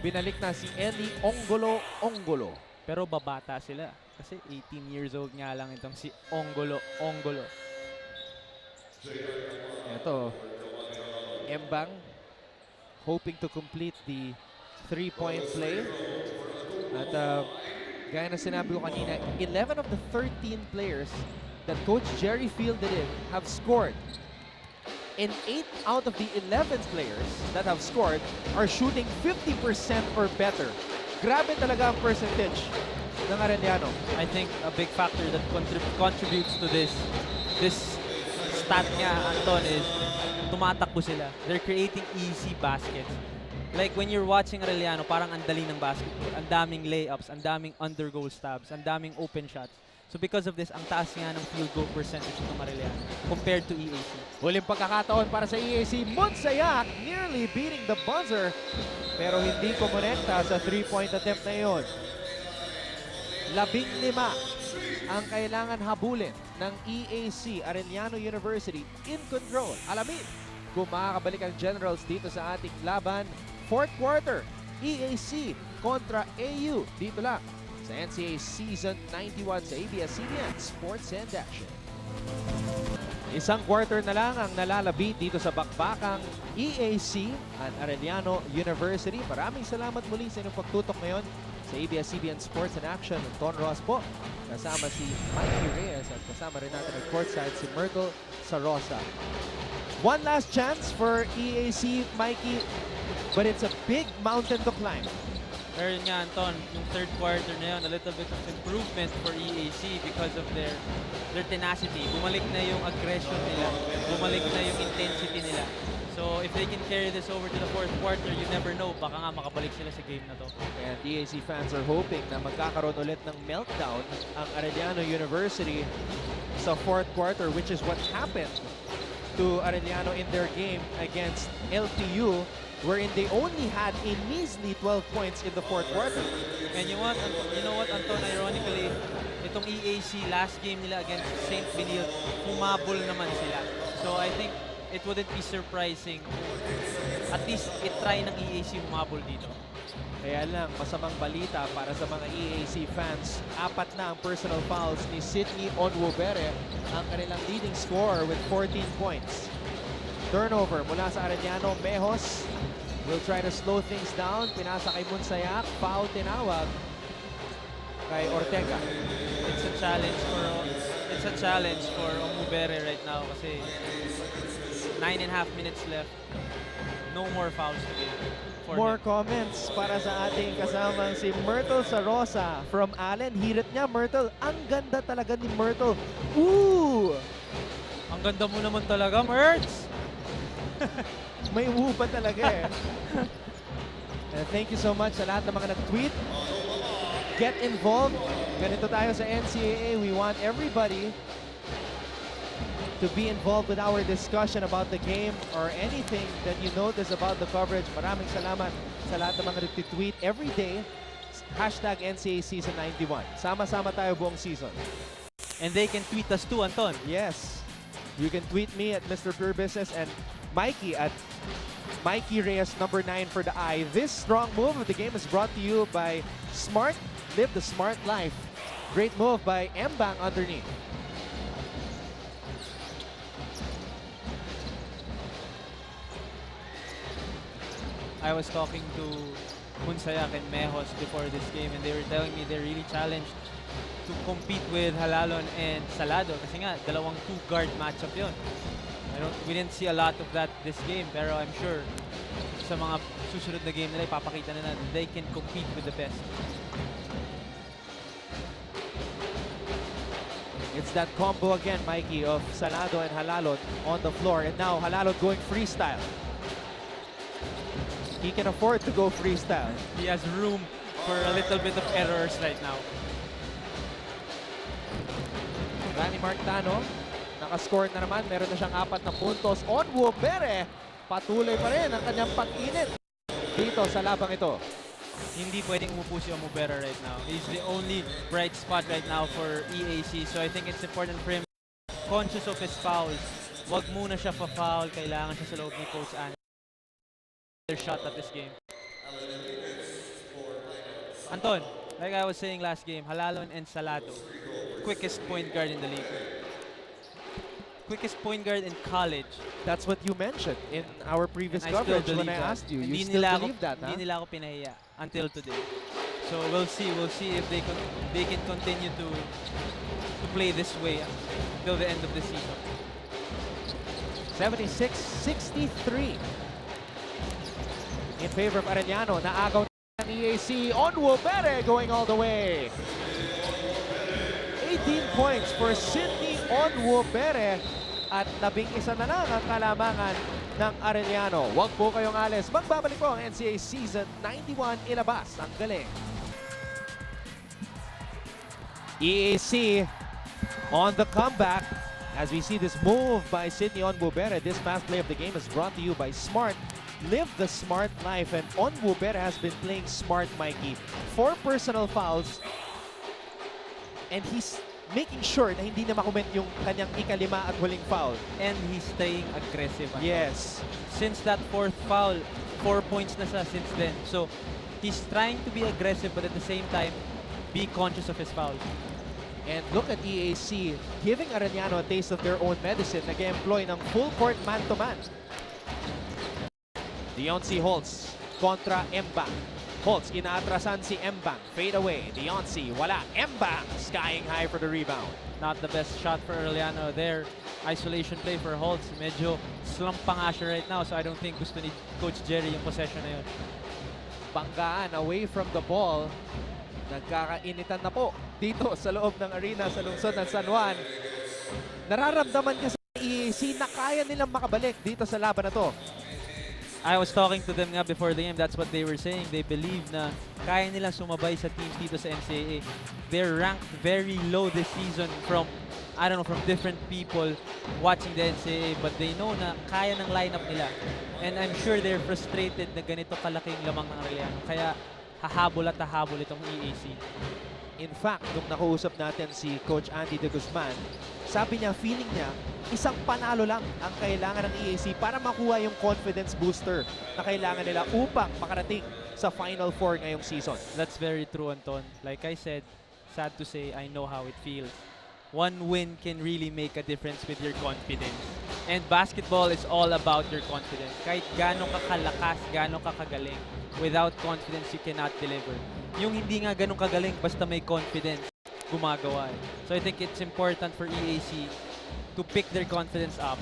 Speaker 1: Binalik na si Eli Ongolo.
Speaker 2: Pero babata sila. Kasi 18 years old nga lang itong si Ongolo.
Speaker 1: Ito, Mbang hoping to complete the 3-point play. At gaya na sinabi ko kanina, 11 of the 13 players that Coach Jerry fielded in have scored. And 8 out of the 11 players that have scored are shooting 50% or better. Grabe talaga ang percentage ng Arellano.
Speaker 2: I think a big factor that contributes to this stat niya, Anton, is tumatakbo sila. They're creating easy baskets. Like when you're watching Arellano, parang ang dali ng basketball. Ang daming layups, ang daming under-goal stabs, ang daming open shots. So because of this, ang taas nga ng field goal percentage ng Arellano compared to EAC.
Speaker 1: Huling pagkakataon para sa EAC. Monsayak nearly beating the buzzer. Pero hindi kumonekta sa 3-point attempt na yun. 15 ang kailangan habulin ng EAC, Arellano University, in control. Alamin kung makakabalik ang Generals dito sa ating laban. Fourth quarter, EAC kontra AU. Dito lang sa NCAA Season 91 sa ABS-CBN Sports and Action. Isang quarter na lang ang nalalabi dito sa bakbakang EAC at Arellano University. Maraming salamat muli sa inyong pagtutok ngayon sa ABS-CBN Sports and Action. Ton Ross po, kasama si Mikey Reyes at kasama rin natin at courtside si Myrtle Sarosa. One last chance for EAC, Mikey, but it's a big mountain to climb.
Speaker 2: Pero yun nga, Anton, yung third quarter na yun, a little bit of improvement for EAC because of their tenacity. Bumalik na yung aggression nila. Bumalik na yung intensity nila. So if they can carry this over to the fourth quarter, you never know. Baka nga makabalik sila sa game na to.
Speaker 1: And EAC fans are hoping na magkakaroon ulit ng meltdown ang Arellano University sa fourth quarter, which is what happened to Arellano in their game against LPU, wherein they only had a measly 12 points in the fourth quarter.
Speaker 2: And you know what, Anton, ironically, itong EAC last game nila against St. Benilde, humabol naman sila. So I think it wouldn't be surprising. At least itry ng EAC humabol dito.
Speaker 1: Kaya lang, masamang balita para sa mga EAC fans. 4 na ang personal fouls ni Sidney Onwubere, ang kanilang leading scorer with 14 points. Turnover mula sa Arellano. Mejos will try to slow things down. Pinasa kay Monsayak. Foul tinawag kay Ortega.
Speaker 2: It's a challenge for Onwubere right now kasi 9.5 minutes left. No more fouls again.
Speaker 1: More comments para sa ating kasamang si Myrtle Sarosa from Allen. Hirit niya, Myrtle. Ang ganda talaga ni Myrtle. Ooh!
Speaker 2: Ang ganda mo naman talaga, Mertz!
Speaker 1: May upa talaga eh. Thank you so much sa lahat ng mga nag-tweet. Get involved. Ganito tayo sa NCAA. We want everybody to be involved with our discussion about the game or anything that you notice about the coverage. Maraming salamat sa lahat ng mga nag-tweet every day. Hashtag NCAA Season 91. Sama-sama tayo buong season.
Speaker 2: And they can tweet us too, Anton.
Speaker 1: Yes. You can tweet me at Mr. Pure Business and Mikey at Mikey Reyes #9 for the eye. This strong move of the game is brought to you by Smart. Live the smart life. Great move by Mbang underneath.
Speaker 2: I was talking to Hunsayak and Mejos before this game, and they were telling me they're really challenged to compete with Halalon and Salado kasi nga dalawang two-guard matchup yun. We didn't see a lot of that this game, pero I'm sure sa mga susunod na game nila ipapakita nila that they can compete with the best.
Speaker 1: It's that combo again, Mikey, of Salado and Halalon on the floor. And now Halalon going freestyle. He can afford to go freestyle.
Speaker 2: He has room for a little bit of errors right now.
Speaker 1: Rani Martano, nakascore na naman. Meron na siyang 4 na puntos. Onwo Bere, patuloy pa rin ang kanyang pag-init dito sa labang ito.
Speaker 2: Hindi pwedeng umupo si Omubera right now. He's the only bright spot right now for EAC. So I think it's important for him, conscious of his fouls. Wag muna siya pa-foul. Kailangan siya sa loob ni Coach Andy. Their shot at this game. Anton, like I was saying last game, Halalon and Salado, quickest point guard in the league. Quickest point guard in college.
Speaker 1: That's what you mentioned in our previous coverage when I asked you. You still believe that, huh?
Speaker 2: Hindi nila ako pinahiya until today. So we'll see if they can continue to play this way till the end of the season.
Speaker 1: 76-63 in favor of Arellano. Naagaw ng EAC. Onwo Bere going all the way. 18 points for Sydney Onwo Bere at 11 na lang ang kalamangan ng Arellano. Huwag po kayong alis. Magbabalik po ang NCAA Season 91. Ilabas ang galing. EAC on the comeback as we see this move by Sydney Onwo Bere. This fast play of the game is brought to you by Smart. Live the smart life, and Onwo Bere has been playing smart, Mikey. 4 personal fouls and he's making sure na hindi na makomment yung kanyang ikalima at huling foul.
Speaker 2: And he's staying aggressive.
Speaker 1: Yes.
Speaker 2: Since that 4th foul, 4 points na siya since then. So he's trying to be aggressive but at the same time be conscious of his foul.
Speaker 1: And look at EAC giving Arellano a taste of their own medicine. Nag-employ ng full court man-to-man. Deoncy Holtz kontra Mbang. Holtz, inaatrasan si Mbang. Fade away. Deoncy, wala. Mbang, skying high for the rebound.
Speaker 2: Not the best shot for Arellano there. Isolation play for Holtz. Medyo slump pa nga siya right now, so I don't think gusto ni Coach Jerry yung possession na yun.
Speaker 1: Banggaan away from the ball. Nagkakainitan na po dito sa loob ng arena sa lungsod ng San Juan. Nararamdaman niya sa EAC na kaya nilang makabalik dito sa laban na to.
Speaker 2: I was talking to them nga before the game. That's what they were saying. They believe na kaya nilang sumabay sa team dito sa NCAA. They're ranked very low this season from, I don't know, from different people watching the NCAA. But they know na kaya ng lineup nila. And I'm sure they're frustrated na ganito kalaking lamang ng Arellano. Kaya hahabol at hahabol itong EAC.
Speaker 1: In fact, nung nakausap natin si Coach Andy de Guzman, sabi niya, feeling niya, isang panalo lang ang kailangan ng EAC para makuha yung confidence booster na kailangan nila upang makarating sa Final Four ngayong season.
Speaker 2: That's very true, Anton. Like I said, sad to say, I know how it feels. One win can really make a difference with your confidence. And basketball is all about your confidence. Kahit gano'ng kakalakas, gano'ng kakagaling, without confidence, you cannot deliver. Yung hindi nga gano'ng kagaling, basta may confidence, gumagawa. So I think it's important for EAC to pick their confidence up.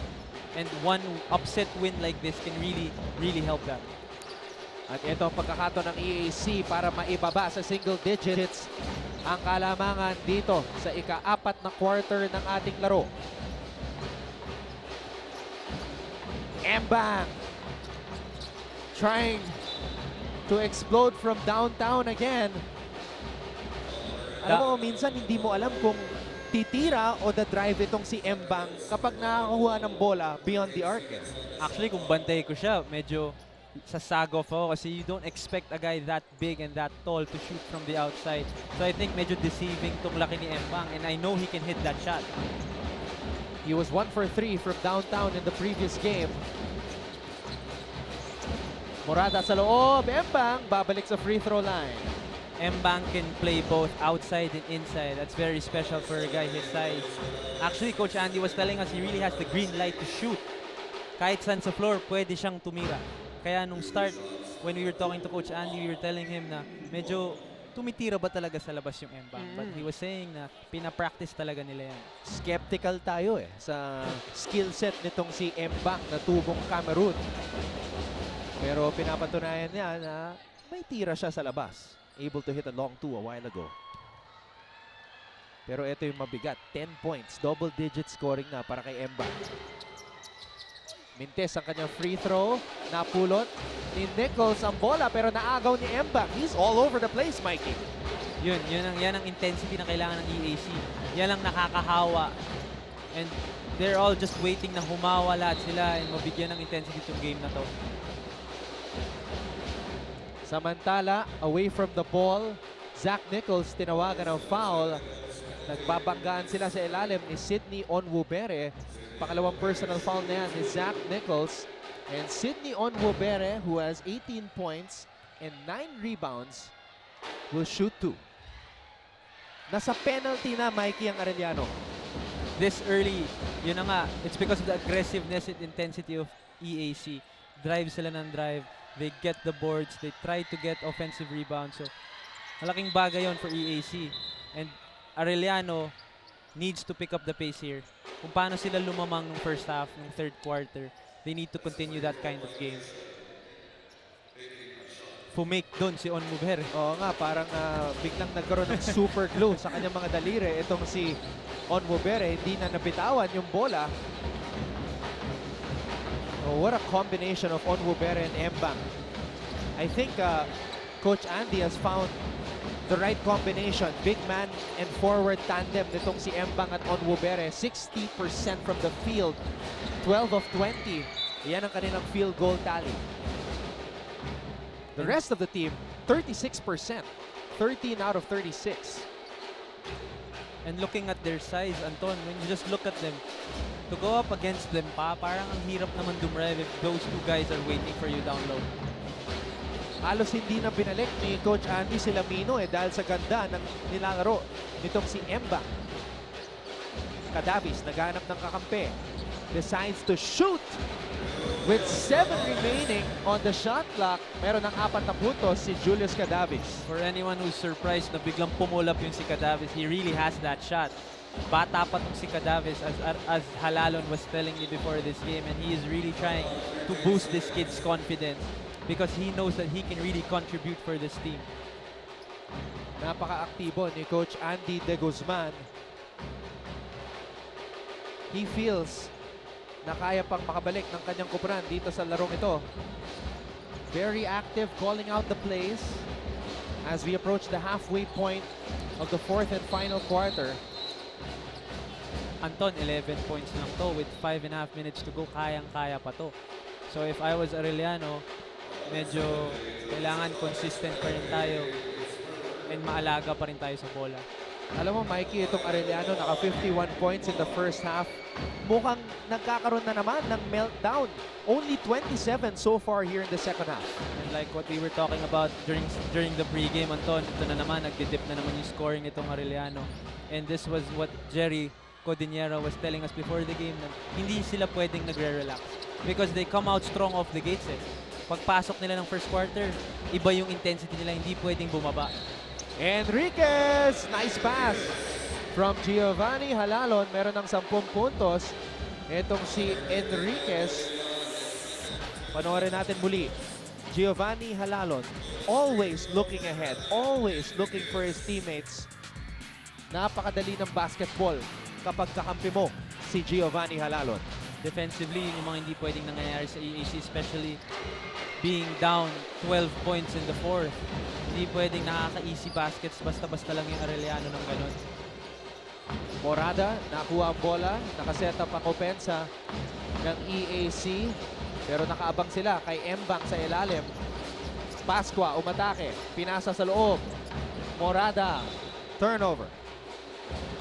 Speaker 2: And one upset win like this can really help them.
Speaker 1: At ito ang pagkakataon ng EAC para maibaba sa single digits ang kalamangan dito sa ika-4 na quarter ng ating laro. Mbang trying to explode from downtown again. Alam mo, minsan hindi mo alam kung titira o the-drive itong si Mbang kapag nakakuha ng bola beyond the arc.
Speaker 2: Actually, kung bantay ko siya, medyo sasagop ako kasi you don't expect a guy that big and that tall to shoot from the outside. So I think medyo deceiving tong laki ni Mbang, and I know he can hit that shot.
Speaker 1: He was 1 for 3 from downtown in the previous game. Morata sa loob. Mbang babalik sa free throw line.
Speaker 2: Mbang can play both outside and inside. That's very special for a guy his size. Actually, Coach Andy was telling us he really has the green light to shoot. Kahit saan sa floor, pwede siyang tumira. Kaya nung start, when we were talking to Coach Andy, we were telling him na medyo tumitira ba talaga sa labas yung Mbang. But he was saying na pinapractice talaga nila yan.
Speaker 1: Skeptical tayo sa skill set nitong si Mbang na tubong Cameroon. Pero pinapatunayan niya na may tira siya sa labas. Able to hit a long two a while ago. Pero ito yung mabigat. 10 points. Double-digit scoring na para kay Mbang. Mintes ang kanyang free throw. Napulot ni Nichols ang bola pero naagaw ni Mbang. He's all over the place, Mikey.
Speaker 2: Yan ang intensity na kailangan ng EAC. Yan ang nakakahawa. And they're all just waiting na humawa lahat sila and mabigyan ng intensity itong game na to.
Speaker 1: Samantala, away from the ball, Zach Nichols tinawagan ng foul. Nagbabanggaan sila sa ilalim ni Sydney Onwubere. Pangalawang personal foul na yan ni Zach Nichols. And Sydney Onwubere, who has 18 points and 9 rebounds, will shoot 2. Nasa penalty na, Mikey, ang Arellano.
Speaker 2: This early, yun na nga, it's because of the aggressiveness and intensity of EAC. Drive sila ng drive. They get the boards. They try to get offensive rebounds. So, malaking bagay yon for EAC. And Arellano needs to pick up the pace here. Kung paano sila lumamang ng first half, ng third quarter, they need to continue that kind of game. Fumake doon si Onwubere.
Speaker 1: Oo nga, parang biglang nagkaroon ng super glue sa kanyang mga daliri. Itong si Onwubere, hindi na nabitawan yung bola. Oh, what a combination of Onwubere and Mbang. I think Coach Andy has found the right combination. Big man and forward tandem nitong si Mbang at Onwubere. 60% from the field. 12 of 20. Yan ang kanilang field goal tally. The rest of the team, 36%. 13 out of 36.
Speaker 2: And looking at their size, Anton, when you just look at them, to go up against them parang ang hirap naman dumrive if those two guys are waiting for you down low.
Speaker 1: Halos hindi na binalik ni Coach Andy si Lamino dahil sa ganda ng nilalaro nitong si Mbang. Cadavis naghanap ng kakampi. Decides to shoot with 7 remaining on the shot clock. Meron ng 4 na puntos si Julius Cadavis.
Speaker 2: For anyone who's surprised na biglang pumulap yung si Cadavis, he really has that shot. Bata pa tong si Cadavis as Halalon was telling me before this game, and he is really trying to boost this kid's confidence because he knows that he can really contribute for this team.
Speaker 1: Napaka-aktibo ni Coach Andy De Guzman. He feels na kaya pang makabalik ng kanyang kupunan dito sa larong ito. Very active, calling out the plays as we approach the halfway point of the 4th and final quarter.
Speaker 2: Anton, 11 points lang to with 5.5 minutes to go. Kayang-kaya pa to. So if I was Arellano, medyo kailangan consistent pa rin tayo and maalaga pa rin tayo sa bola.
Speaker 1: Alam mo, Mikey, itong Arellano naka 51 points in the first half. Mukhang nagkakaroon na naman ng meltdown. Only 27 so far here in the second half.
Speaker 2: And like what we were talking about during the pregame, Anton, ito na naman, nagdidip na naman yung scoring nitong Arellano. And this was what Jerry Codinero was telling us before the game na hindi sila pwedeng nagre-relax because they come out strong off the gates. Pagpasok nila ng first quarter, iba yung intensity nila, hindi pwedeng bumaba.
Speaker 1: Enriquez! Nice pass from Giovanni Halalon. Meron ng 10 puntos. Itong si Enriquez. Panoorin natin muli. Giovanni Halalon, always looking ahead, always looking for his teammates. Napakadali ng basketball kapag kakampi mo si Giovanni Halalon.
Speaker 2: Defensively, yung mga hindi pwedeng nangyayari sa EAC, especially being down 12 points in the 4th. Hindi pwedeng nakaka-easy baskets, basta-basta lang yung Arellano ng ganun.
Speaker 1: Morada, nakuha ang bola, nakaset up ang opensa ng EAC. Pero nakaabang sila kay Mbang sa ilalim. Pascua, umatake, pinasa sa loob. Morada, turnover.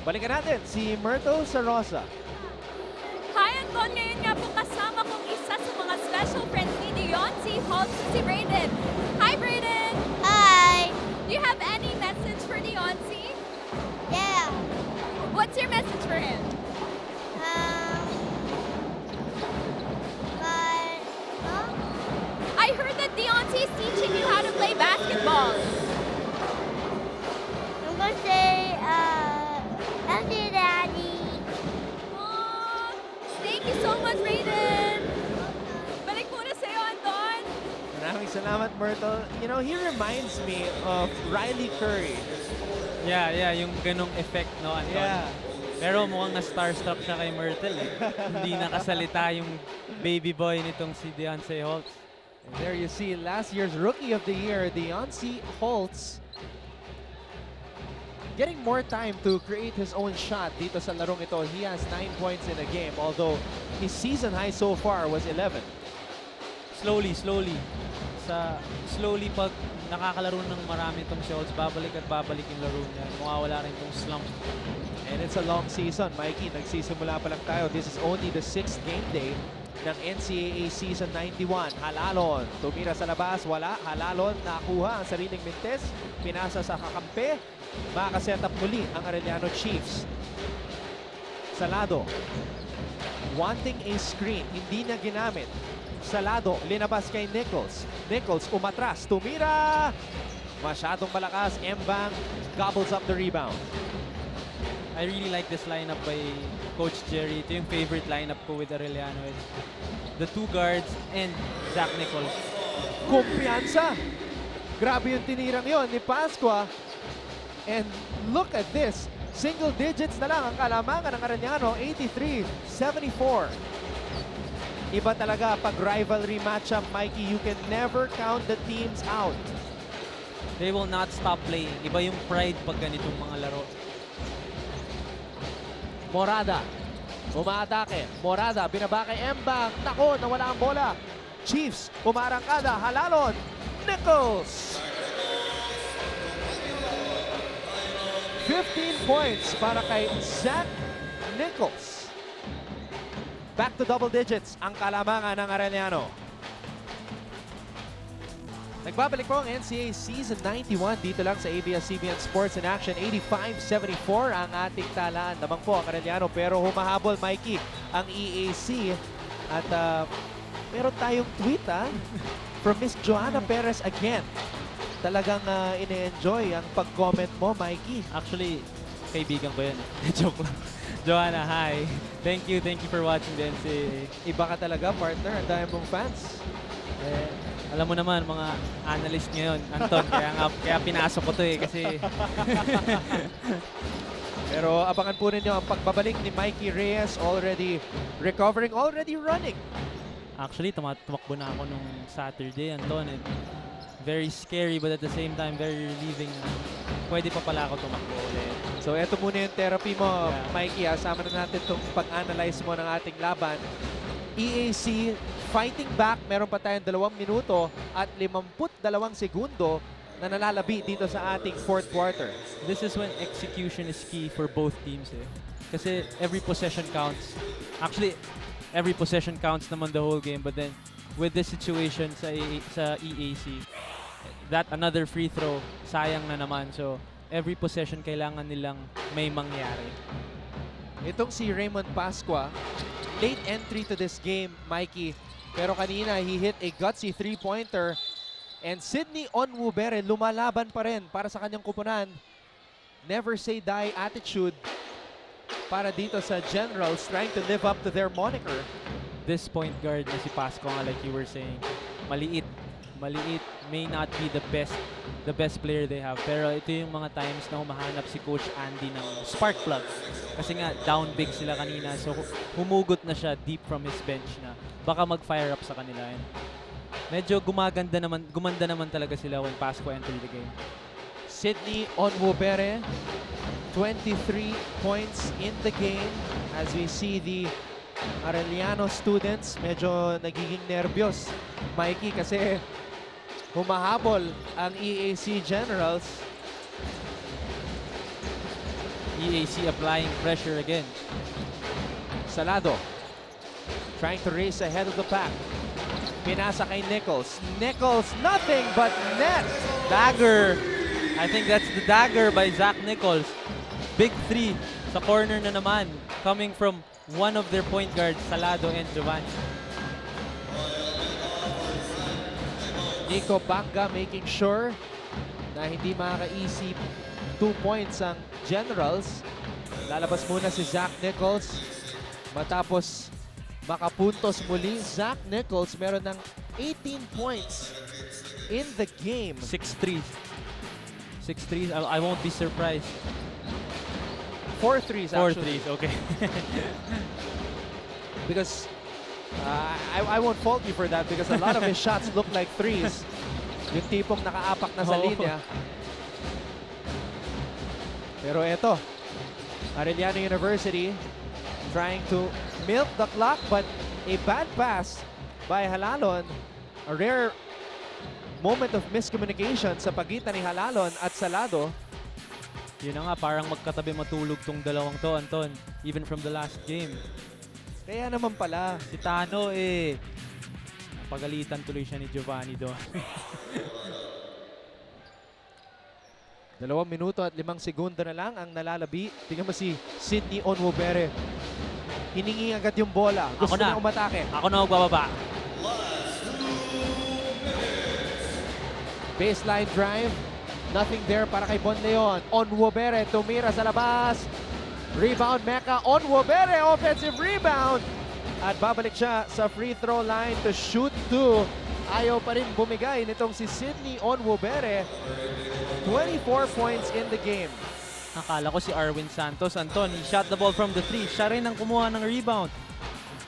Speaker 1: Balikan natin si Myrtle Sarosa.
Speaker 4: Hi, Anton. Ngayon nga po kasama kong isa sa mga special friends ni Deontay Hall, si Brayden. Hi, Brayden.
Speaker 7: Hi!
Speaker 4: Do you have any message for Deontay?
Speaker 7: Yeah!
Speaker 4: What's your message for him?
Speaker 7: But, huh?
Speaker 4: I heard that Deontay is teaching
Speaker 1: Myrtle, you know, he reminds me of Riley Curry.
Speaker 2: Yeah, yung ganong effect, no, Anton?
Speaker 1: Yeah.
Speaker 2: Pero mukhang na-starstruck siya kay Myrtle. Hindi nakasalita yung baby boy nitong si Deontay Holtz.
Speaker 1: And there you see last year's Rookie of the Year, Deontay Holtz, getting more time to create his own shot dito sa larong ito. He has 9 points in a game, although his season high so far was 11.
Speaker 2: Slowly. Slowly pag nakakalaro ng marami itong si Holtz, babalik yung laro niya. Mawawala rin itong slump.
Speaker 1: And it's a long season, Mikey. Nagsisimula pa lang tayo. This is only the 6th game day ng NCAA Season 91. Halalon, tumira sa labas, wala. Halalon, nakuha ang sariling mintes. Pinasa sa kakampi. Makaset up muli ang Arellano Chiefs. Salado, wanting a screen, hindi niya ginamit. Salado, linabas kay Nichols. Nichols, umatras, tumira. Masyadong malakas. Mbang gobbles up the rebound.
Speaker 2: I really like this lineup by Coach Jerry. Ito yung favorite lineup ko with Arellano. It's the 2 guards and Zach Nichols.
Speaker 1: Kumpiyansa. Grabe yung tinirang yon ni Pascua. And look at this. Single digits na lang ang kalamangan ng Arellano. 83-74. Iba talaga pag rivalry matchup, Mikey. You can never count the teams out.
Speaker 2: They will not stop playing. Iba yung pride pag ganitong mga laro.
Speaker 1: Morada, umaatake. Morada, binaba kay Mbang. Nako, nawala ang bola. Chiefs, umarangkada. Halalon, Nichols. 15 points para kay Zach Nichols. Back to double digits ang kalamangan ng Arellano. Nagbabalik po ang NCAA Season 91 dito lang sa ABS-CBN Sports in Action. 85-74 ang ating talaan. Namang po ang Arellano, pero humahabol, Mikey, ang EAC. At meron tayong tweet from Miss Joanna Perez again. Talagang ine-enjoy ang pag-comment mo, Mikey.
Speaker 2: Actually, kaibigan ko yan. Joke lang. Joanna, hi. Thank you for watching the NCAA.
Speaker 1: Iba ka talaga, partner. Ang dami mong fans.
Speaker 2: Alam mo naman, mga analyst ngayon, Anton, kaya pinasok ko to kasi...
Speaker 1: Pero abangan po ninyo ang pagbabalik ni Mikey Reyes, already recovering, already running.
Speaker 2: Actually, tumakbo na ako nung Saturday, Anton. Very scary, but at the same time, very relieving. Pwede pa pala ako tumakbo ulit.
Speaker 1: So eto muna yung therapy mo, Mikey. Sama na natin itong pag-analyze mo ng ating laban. EAC fighting back. Meron pa tayong 2 minuto at 52 segundo na nalalabi dito sa ating 4th quarter.
Speaker 2: This is when execution is key for both teams. Kasi every possession counts. Actually, every possession counts naman the whole game. But then, with this situation sa EAC, that another free throw, sayang na naman. So, every possession kailangan nilang may mangyari.
Speaker 1: Itong si Raymond Pascua, late entry to this game, Mikey. Pero kanina, he hit a gutsy 3-pointer. And Sydney Onwubere, lumalaban pa rin para sa kanyang kupunan. Never say die attitude para dito sa Generals, trying to live up to their moniker.
Speaker 2: This point guard na si Pascua, like you were saying, maliit, may not be the best player they have. Pero ito yung mga times na humahanap si Coach Andy ng spark plug. Kasi nga, down big sila kanina. So, humugot na siya deep from his bench na baka mag-fire up sa kanila. And medyo gumanda naman talaga sila when Pascua entered the game.
Speaker 1: Sydney Onwubere, 23 points in the game. As we see the Arellano students, medyo nagiging nervyos, Mikey, kasi humahabol ang EAC Generals.
Speaker 2: EAC applying pressure again.
Speaker 1: Salado, trying to race ahead of the pack. Pinasa kay Nichols. Nichols, nothing but net.
Speaker 2: Dagger. I think that's the dagger by Zach Nichols. Big 3 sa corner na naman, coming from one of their point guards, Salado and Giovanni.
Speaker 1: Nico Banga making sure na hindi makaka-easy 2 points ang Generals. Lalabas muna si Zach Nichols. Matapos makapuntos muli, Zach Nichols meron ng 18 points in the game.
Speaker 2: 6-3. 6-3. I won't be surprised.
Speaker 1: 4 threes
Speaker 2: 4
Speaker 1: actually.
Speaker 2: threes, okay.
Speaker 1: Because I won't fault you for that because a lot of his shots look like threes. Yung tipong nakaapak na sa
Speaker 2: Oo.
Speaker 1: linya. Pero eto, Arellano University trying to milk the clock but a bad pass by Halalon. A rare moment of miscommunication sa pagitan ni Halalon at Salado.
Speaker 2: Yun na nga, parang magkatabi matulog tong dalawang to, Anton. Even from the last game.
Speaker 1: Kaya naman pala.
Speaker 2: Si Tano pagalitan tuloy siya ni Giovanni doon.
Speaker 1: 2 minuto at 5 segundo na lang ang nalalabi. Tingnan mo si Sydney Onwubere. Hiningi agad yung bola. Gusto
Speaker 2: Ako na.
Speaker 1: na umatake.
Speaker 2: Ako na magbababa.
Speaker 1: Baseline drive. Nothing there para kay Bon Leon. Onwubere tumira sa labas. Rebound Mecca. Onwubere offensive rebound. At babalik siya sa free throw line to shoot 2. Ayaw pa rin bumigay nitong si Sydney Onwubere. 24 points in the game.
Speaker 2: Akala ko si Arwin Santos. Anton, he shot the ball from the 3. Siya rin ang kumuha ng rebound.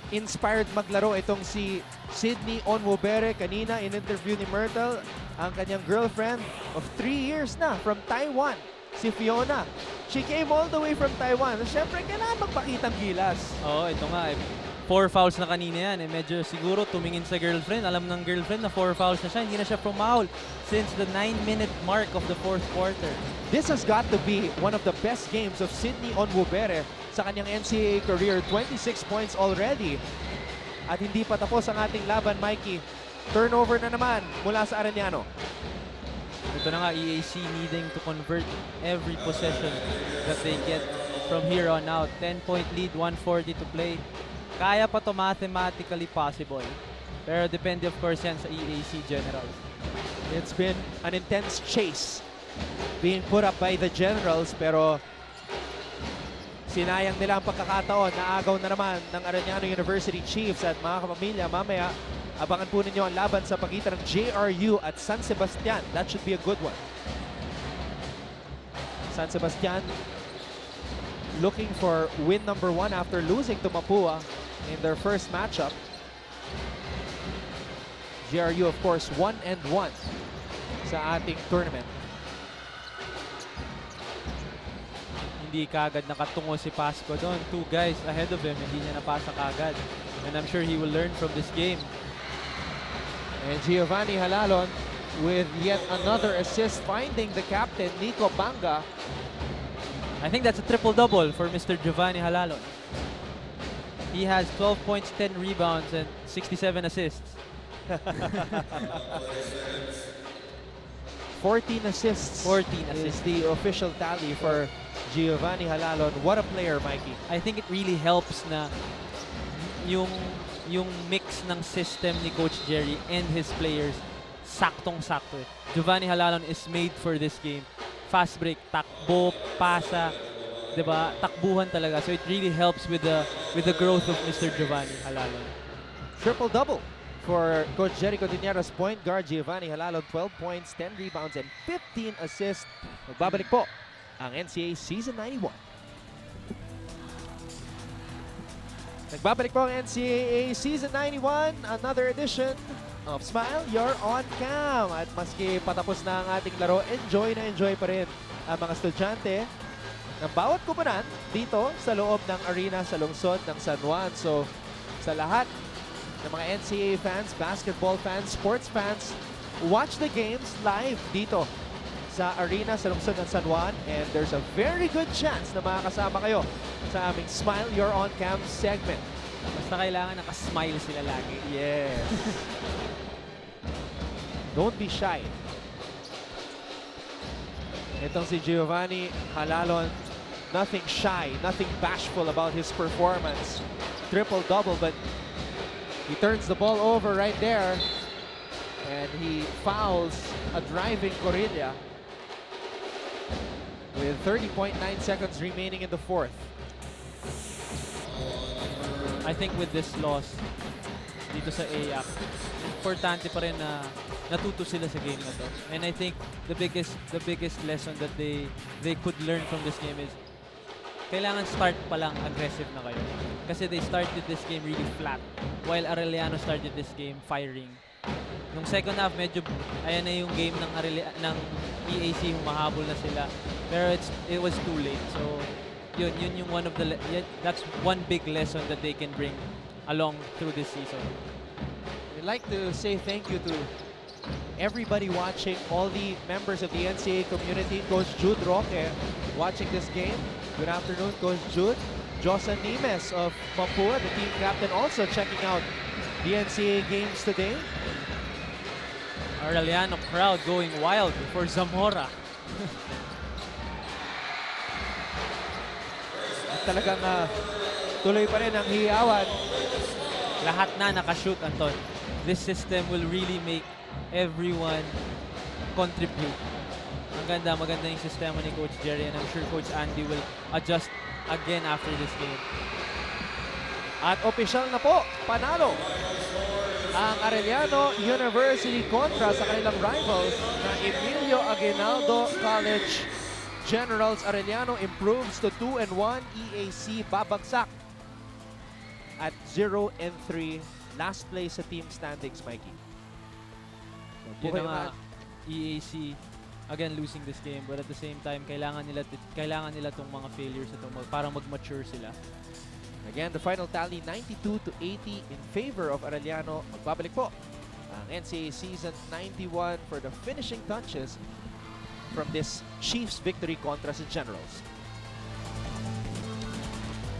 Speaker 1: Inspired maglaro itong si Sydney Onwubere. Kanina in interview ni Myrtle, ang kanyang girlfriend of 3 years na from Taiwan, si Fiona. She came all the way from Taiwan. Siyempre, kailangan magpakitang gilas.
Speaker 2: Oo, ito nga. 4 fouls na kanina yan. Medyo siguro tumingin sa girlfriend. Alam ng girlfriend na 4 fouls na siya. Hindi na siya pumaul since the 9-minute mark of the 4th quarter.
Speaker 1: This has got to be one of the best games of Sydney Onwubere sa kanyang NCAA career. 26 points already. At hindi pa tapos ang ating laban, Mikey. Turnover na naman mula sa Arellano.
Speaker 2: Ito na nga, EAC needing to convert every possession that they get from here on out. 10-point lead, 1:40 to play. Kaya pa to mathematically possible. Pero depende of course yan sa EAC Generals.
Speaker 1: It's been an intense chase being put up by the Generals, pero sinayang nila ang pagkakataon. Naagaw na naman ng Arellano University Chiefs. At mga kapamilya, mamaya abangan po ninyo ang laban sa pagitan ng JRU at San Sebastian. That should be a good one. San Sebastian looking for win number 1 after losing to Mapua in their first matchup. JRU, of course, 1-1 sa ating tournament.
Speaker 2: Hindi kagad nakatungo si Pasco doon. 2 guys ahead of him, hindi niya napasa kagad. And I'm sure he will learn from this game.
Speaker 1: And Giovanni Halalon with yet another assist, finding the captain, Nico Banga.
Speaker 2: I think that's a triple-double for Mr. Giovanni Halalon. He has 12 points, 10 rebounds, and 67 assists.
Speaker 1: 14 assists.
Speaker 2: 14
Speaker 1: is
Speaker 2: assists.
Speaker 1: the official tally for Giovanni Halalon. What a player, Mikey.
Speaker 2: I think it really helps na yung mix ng system ni Coach Jerry and his players, saktong-sakto. Giovanni Halalon is made for this game. Fast break, takbo, pasa, 'di ba? Takbuhan talaga. So it really helps with the growth of Mr. Giovanni Halalon.
Speaker 1: Triple-double for Coach Jerry Cordilleras, point guard Giovanni Halalon, 12 points, 10 rebounds, and 15 assists. Magbabalik po ang NCAA Season 91. Nagbabalik po ang NCAA Season 91, another edition of Smile, You're on Cam. At maski patapos na ang ating laro, enjoy na enjoy pa rin ang mga estudyante ng bawat kupunan dito sa loob ng arena sa lungsod ng San Juan. So, sa lahat ng mga NCAA fans, basketball fans, sports fans, watch the games live dito sa arena sa lungsod ng San Juan. And there's a very good chance na makakasama kayo sa aming Smile, You're on Cam segment.
Speaker 2: Basta kailangan nakasmile sila lagi.
Speaker 1: Yes. Don't be shy. Itong si Giovanni Halalon, nothing shy, nothing bashful about his performance. Triple-double, but he turns the ball over right there and he fouls a driving Corilla with 30.9 seconds remaining in the fourth.
Speaker 2: I think with this loss dito sa EAC, importante pa rin na natuto sila sa game na to. And I think the biggest lesson that they could learn from this game is kailangan start pa lang aggressive na kayo. Kasi they started this game really flat while Arellano started this game firing. Nung second half, medyo ayan na yung game ng EAC, humahabol na sila. Pero it was too late. So yun yung that's one big lesson that they can bring along through this season.
Speaker 1: We'd like to say thank you to everybody watching, all the members of the NCAA community. Coach Jude Roque watching this game. Good afternoon, Coach Jude. Josan Nimes of Mapua, the team captain, also checking out the NCAA games today.
Speaker 2: Arellano crowd going wild for Zamora.
Speaker 1: At talagang tuloy pa rin ang hiyawan.
Speaker 2: Lahat na nakashoot, Anton. This system will really make everyone contribute. Ang maganda yung sistema ni Coach Jerry, and I'm sure Coach Andy will adjust again after this game.
Speaker 1: At opisyal na po, panalo ang Arellano University kontra sa kanilang rivals na Emilio Aguinaldo College. Generals Arellano improves to 2-1. EAC babagsak at 0-3. Last place sa team standings, Mikey.
Speaker 2: Yun na nga, EAC again losing this game, but at the same time kailangan nila tong mga failures ito para mag-mature sila.
Speaker 1: Again, the final tally 92-80 in favor of Arellano. Magbabalik po ang NCAA season 91 for the finishing touches from this Chiefs victory kontra sa Generals.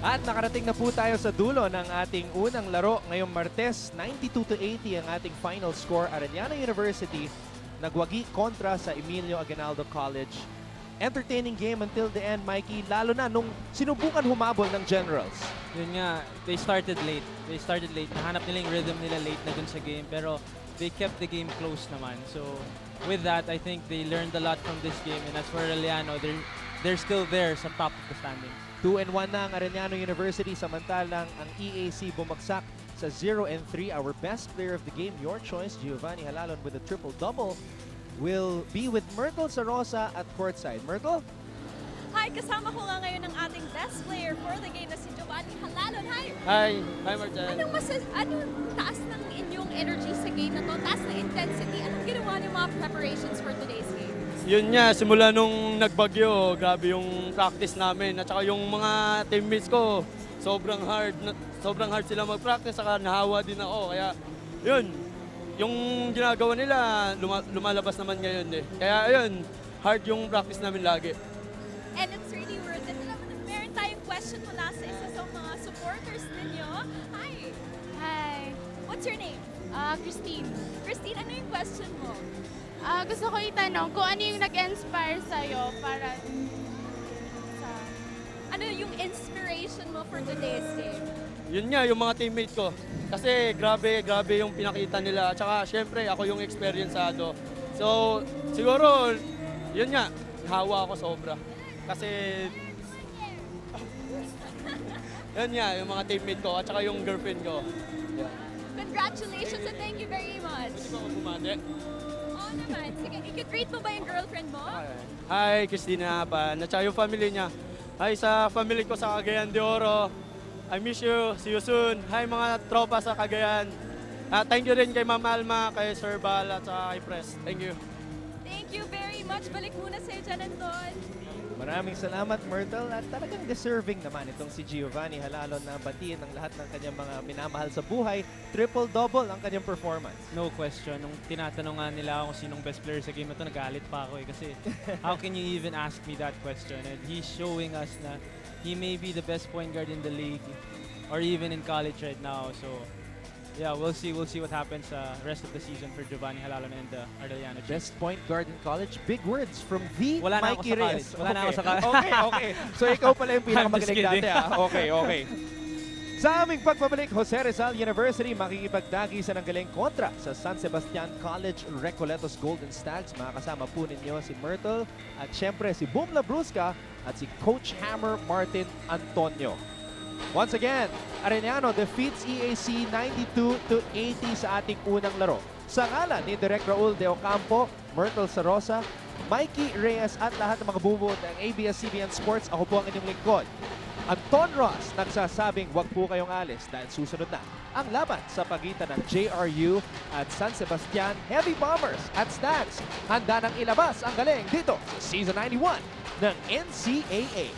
Speaker 1: At nakarating na po tayo sa dulo ng ating unang laro ngayong Martes. 92-80 ang ating final score. Arellano University nagwagi kontra sa Emilio Aguinaldo College. Entertaining game until the end, Mikey, lalo na nung sinubukan humabol ng Generals.
Speaker 2: Yun nga, they started late. Nahanap nila yung rhythm nila late na dun sa game, pero they kept the game close naman. So with that, I think they learned a lot from this game, and as for Arellano, they're still there sa top of the standings.
Speaker 1: 2-1 na ang Arellano University, samantalang ang EAC bumagsak sa 0-3. Our best player of the game, your choice, Giovanni Halalon with a triple-double, will be with Myrtle Sarosa at courtside. Myrtle?
Speaker 4: Hi, kasama ko nga ngayon ang ating best player for the game na si Giovanni Halalon.
Speaker 8: Hi Martin.
Speaker 4: Anong taas ng inyong energy sa game na to? Taas ng intensity? Anong ginawa niyo mga preparations for today's game?
Speaker 8: Yun nga, simula nung nagbagyo, grabe yung practice namin. At saka yung mga teammates ko, sobrang hard sila mag-practice, saka nahawa din ako. Kaya yun, yung ginagawa nila, lumalabas naman ngayon eh. Kaya yun, hard yung practice namin lagi.
Speaker 4: And it's really worth it. Meron tayong question mula sa isa sa mga supporters ninyo. Hi!
Speaker 5: Hi.
Speaker 4: What's your name?
Speaker 5: Christine.
Speaker 4: Christine, ano yung question mo?
Speaker 5: Gusto ko itanong kung ano yung nag-inspire sa'yo para sa...
Speaker 4: Ano yung inspiration mo for today's game?
Speaker 8: Yun nga, yung mga teammates ko. Kasi grabe yung pinakita nila. At saka syempre, ako yung experiencado. So, siguro, yun nga, hawa ako sobra. Kasi, yun nga, yung mga teammates ko at saka yung girlfriend ko. Yeah.
Speaker 4: Congratulations and thank you very much.
Speaker 8: Pwede ba ako bumati?
Speaker 4: Oo naman. Sige, i-greet mo ba yung girlfriend mo?
Speaker 8: Hi, Christina Pan. At saka yung family niya. Hi sa family ko sa Cagayan de Oro. I miss you. See you soon. Hi mga tropa sa Cagayan. Thank you rin kay Ma'am Alma, kay Sir Bal at sa kay Press. Thank you.
Speaker 4: Thank you very much. Balik muna sa'yo dyan, Anton.
Speaker 1: Maraming salamat, Myrtle. At talagang deserving naman itong si Giovanni Halalon na batiin ng lahat ng kanyang mga minamahal sa buhay. Triple-double ang kanyang performance.
Speaker 2: No question. Nung tinatanong nga nila ako kung sinong best player sa game na to, nagalit pa ako eh. Kasi how can you even ask me that question? And he's showing us na he may be the best point guard in the league or even in college right now. So yeah, we'll see what happens rest of the season for Giovanni Halalon and the Arellano Chiefs.
Speaker 1: Best point guard in college. Big words from the
Speaker 2: Wala na ako
Speaker 1: Mikey
Speaker 2: sa college.
Speaker 1: Reyes.
Speaker 2: Wala na ako sa college.
Speaker 1: Okay. So ikaw pala yung
Speaker 2: I'm just
Speaker 1: pinakamagaling
Speaker 2: kidding.
Speaker 1: dati. Okay. Sa aming pagbabalik, Jose Rizal University makikipagdagi sa nanggaling kontra sa San Sebastian College Recoletos Golden Stags. Makakasama po ninyo si Myrtle at syempre si Boom Labrusca at si Coach Hammer Martin Antonio. Once again, Arellano defeats EAC 92-80 sa ating unang laro. Sa ngalan ni Direk Raul De Ocampo, Myrtle Sarosa, Mikey Reyes at lahat ng mga bumubuo ng ABS-CBN Sports, ako po ang inyong lingkod. Anton Ross nagsasabing huwag po kayong alis dahil susunod na ang laban sa pagitan ng JRU at San Sebastian Heavy Bombers at Stags. Handa nang ilabas ang galing dito sa Season 91 ng NCAA.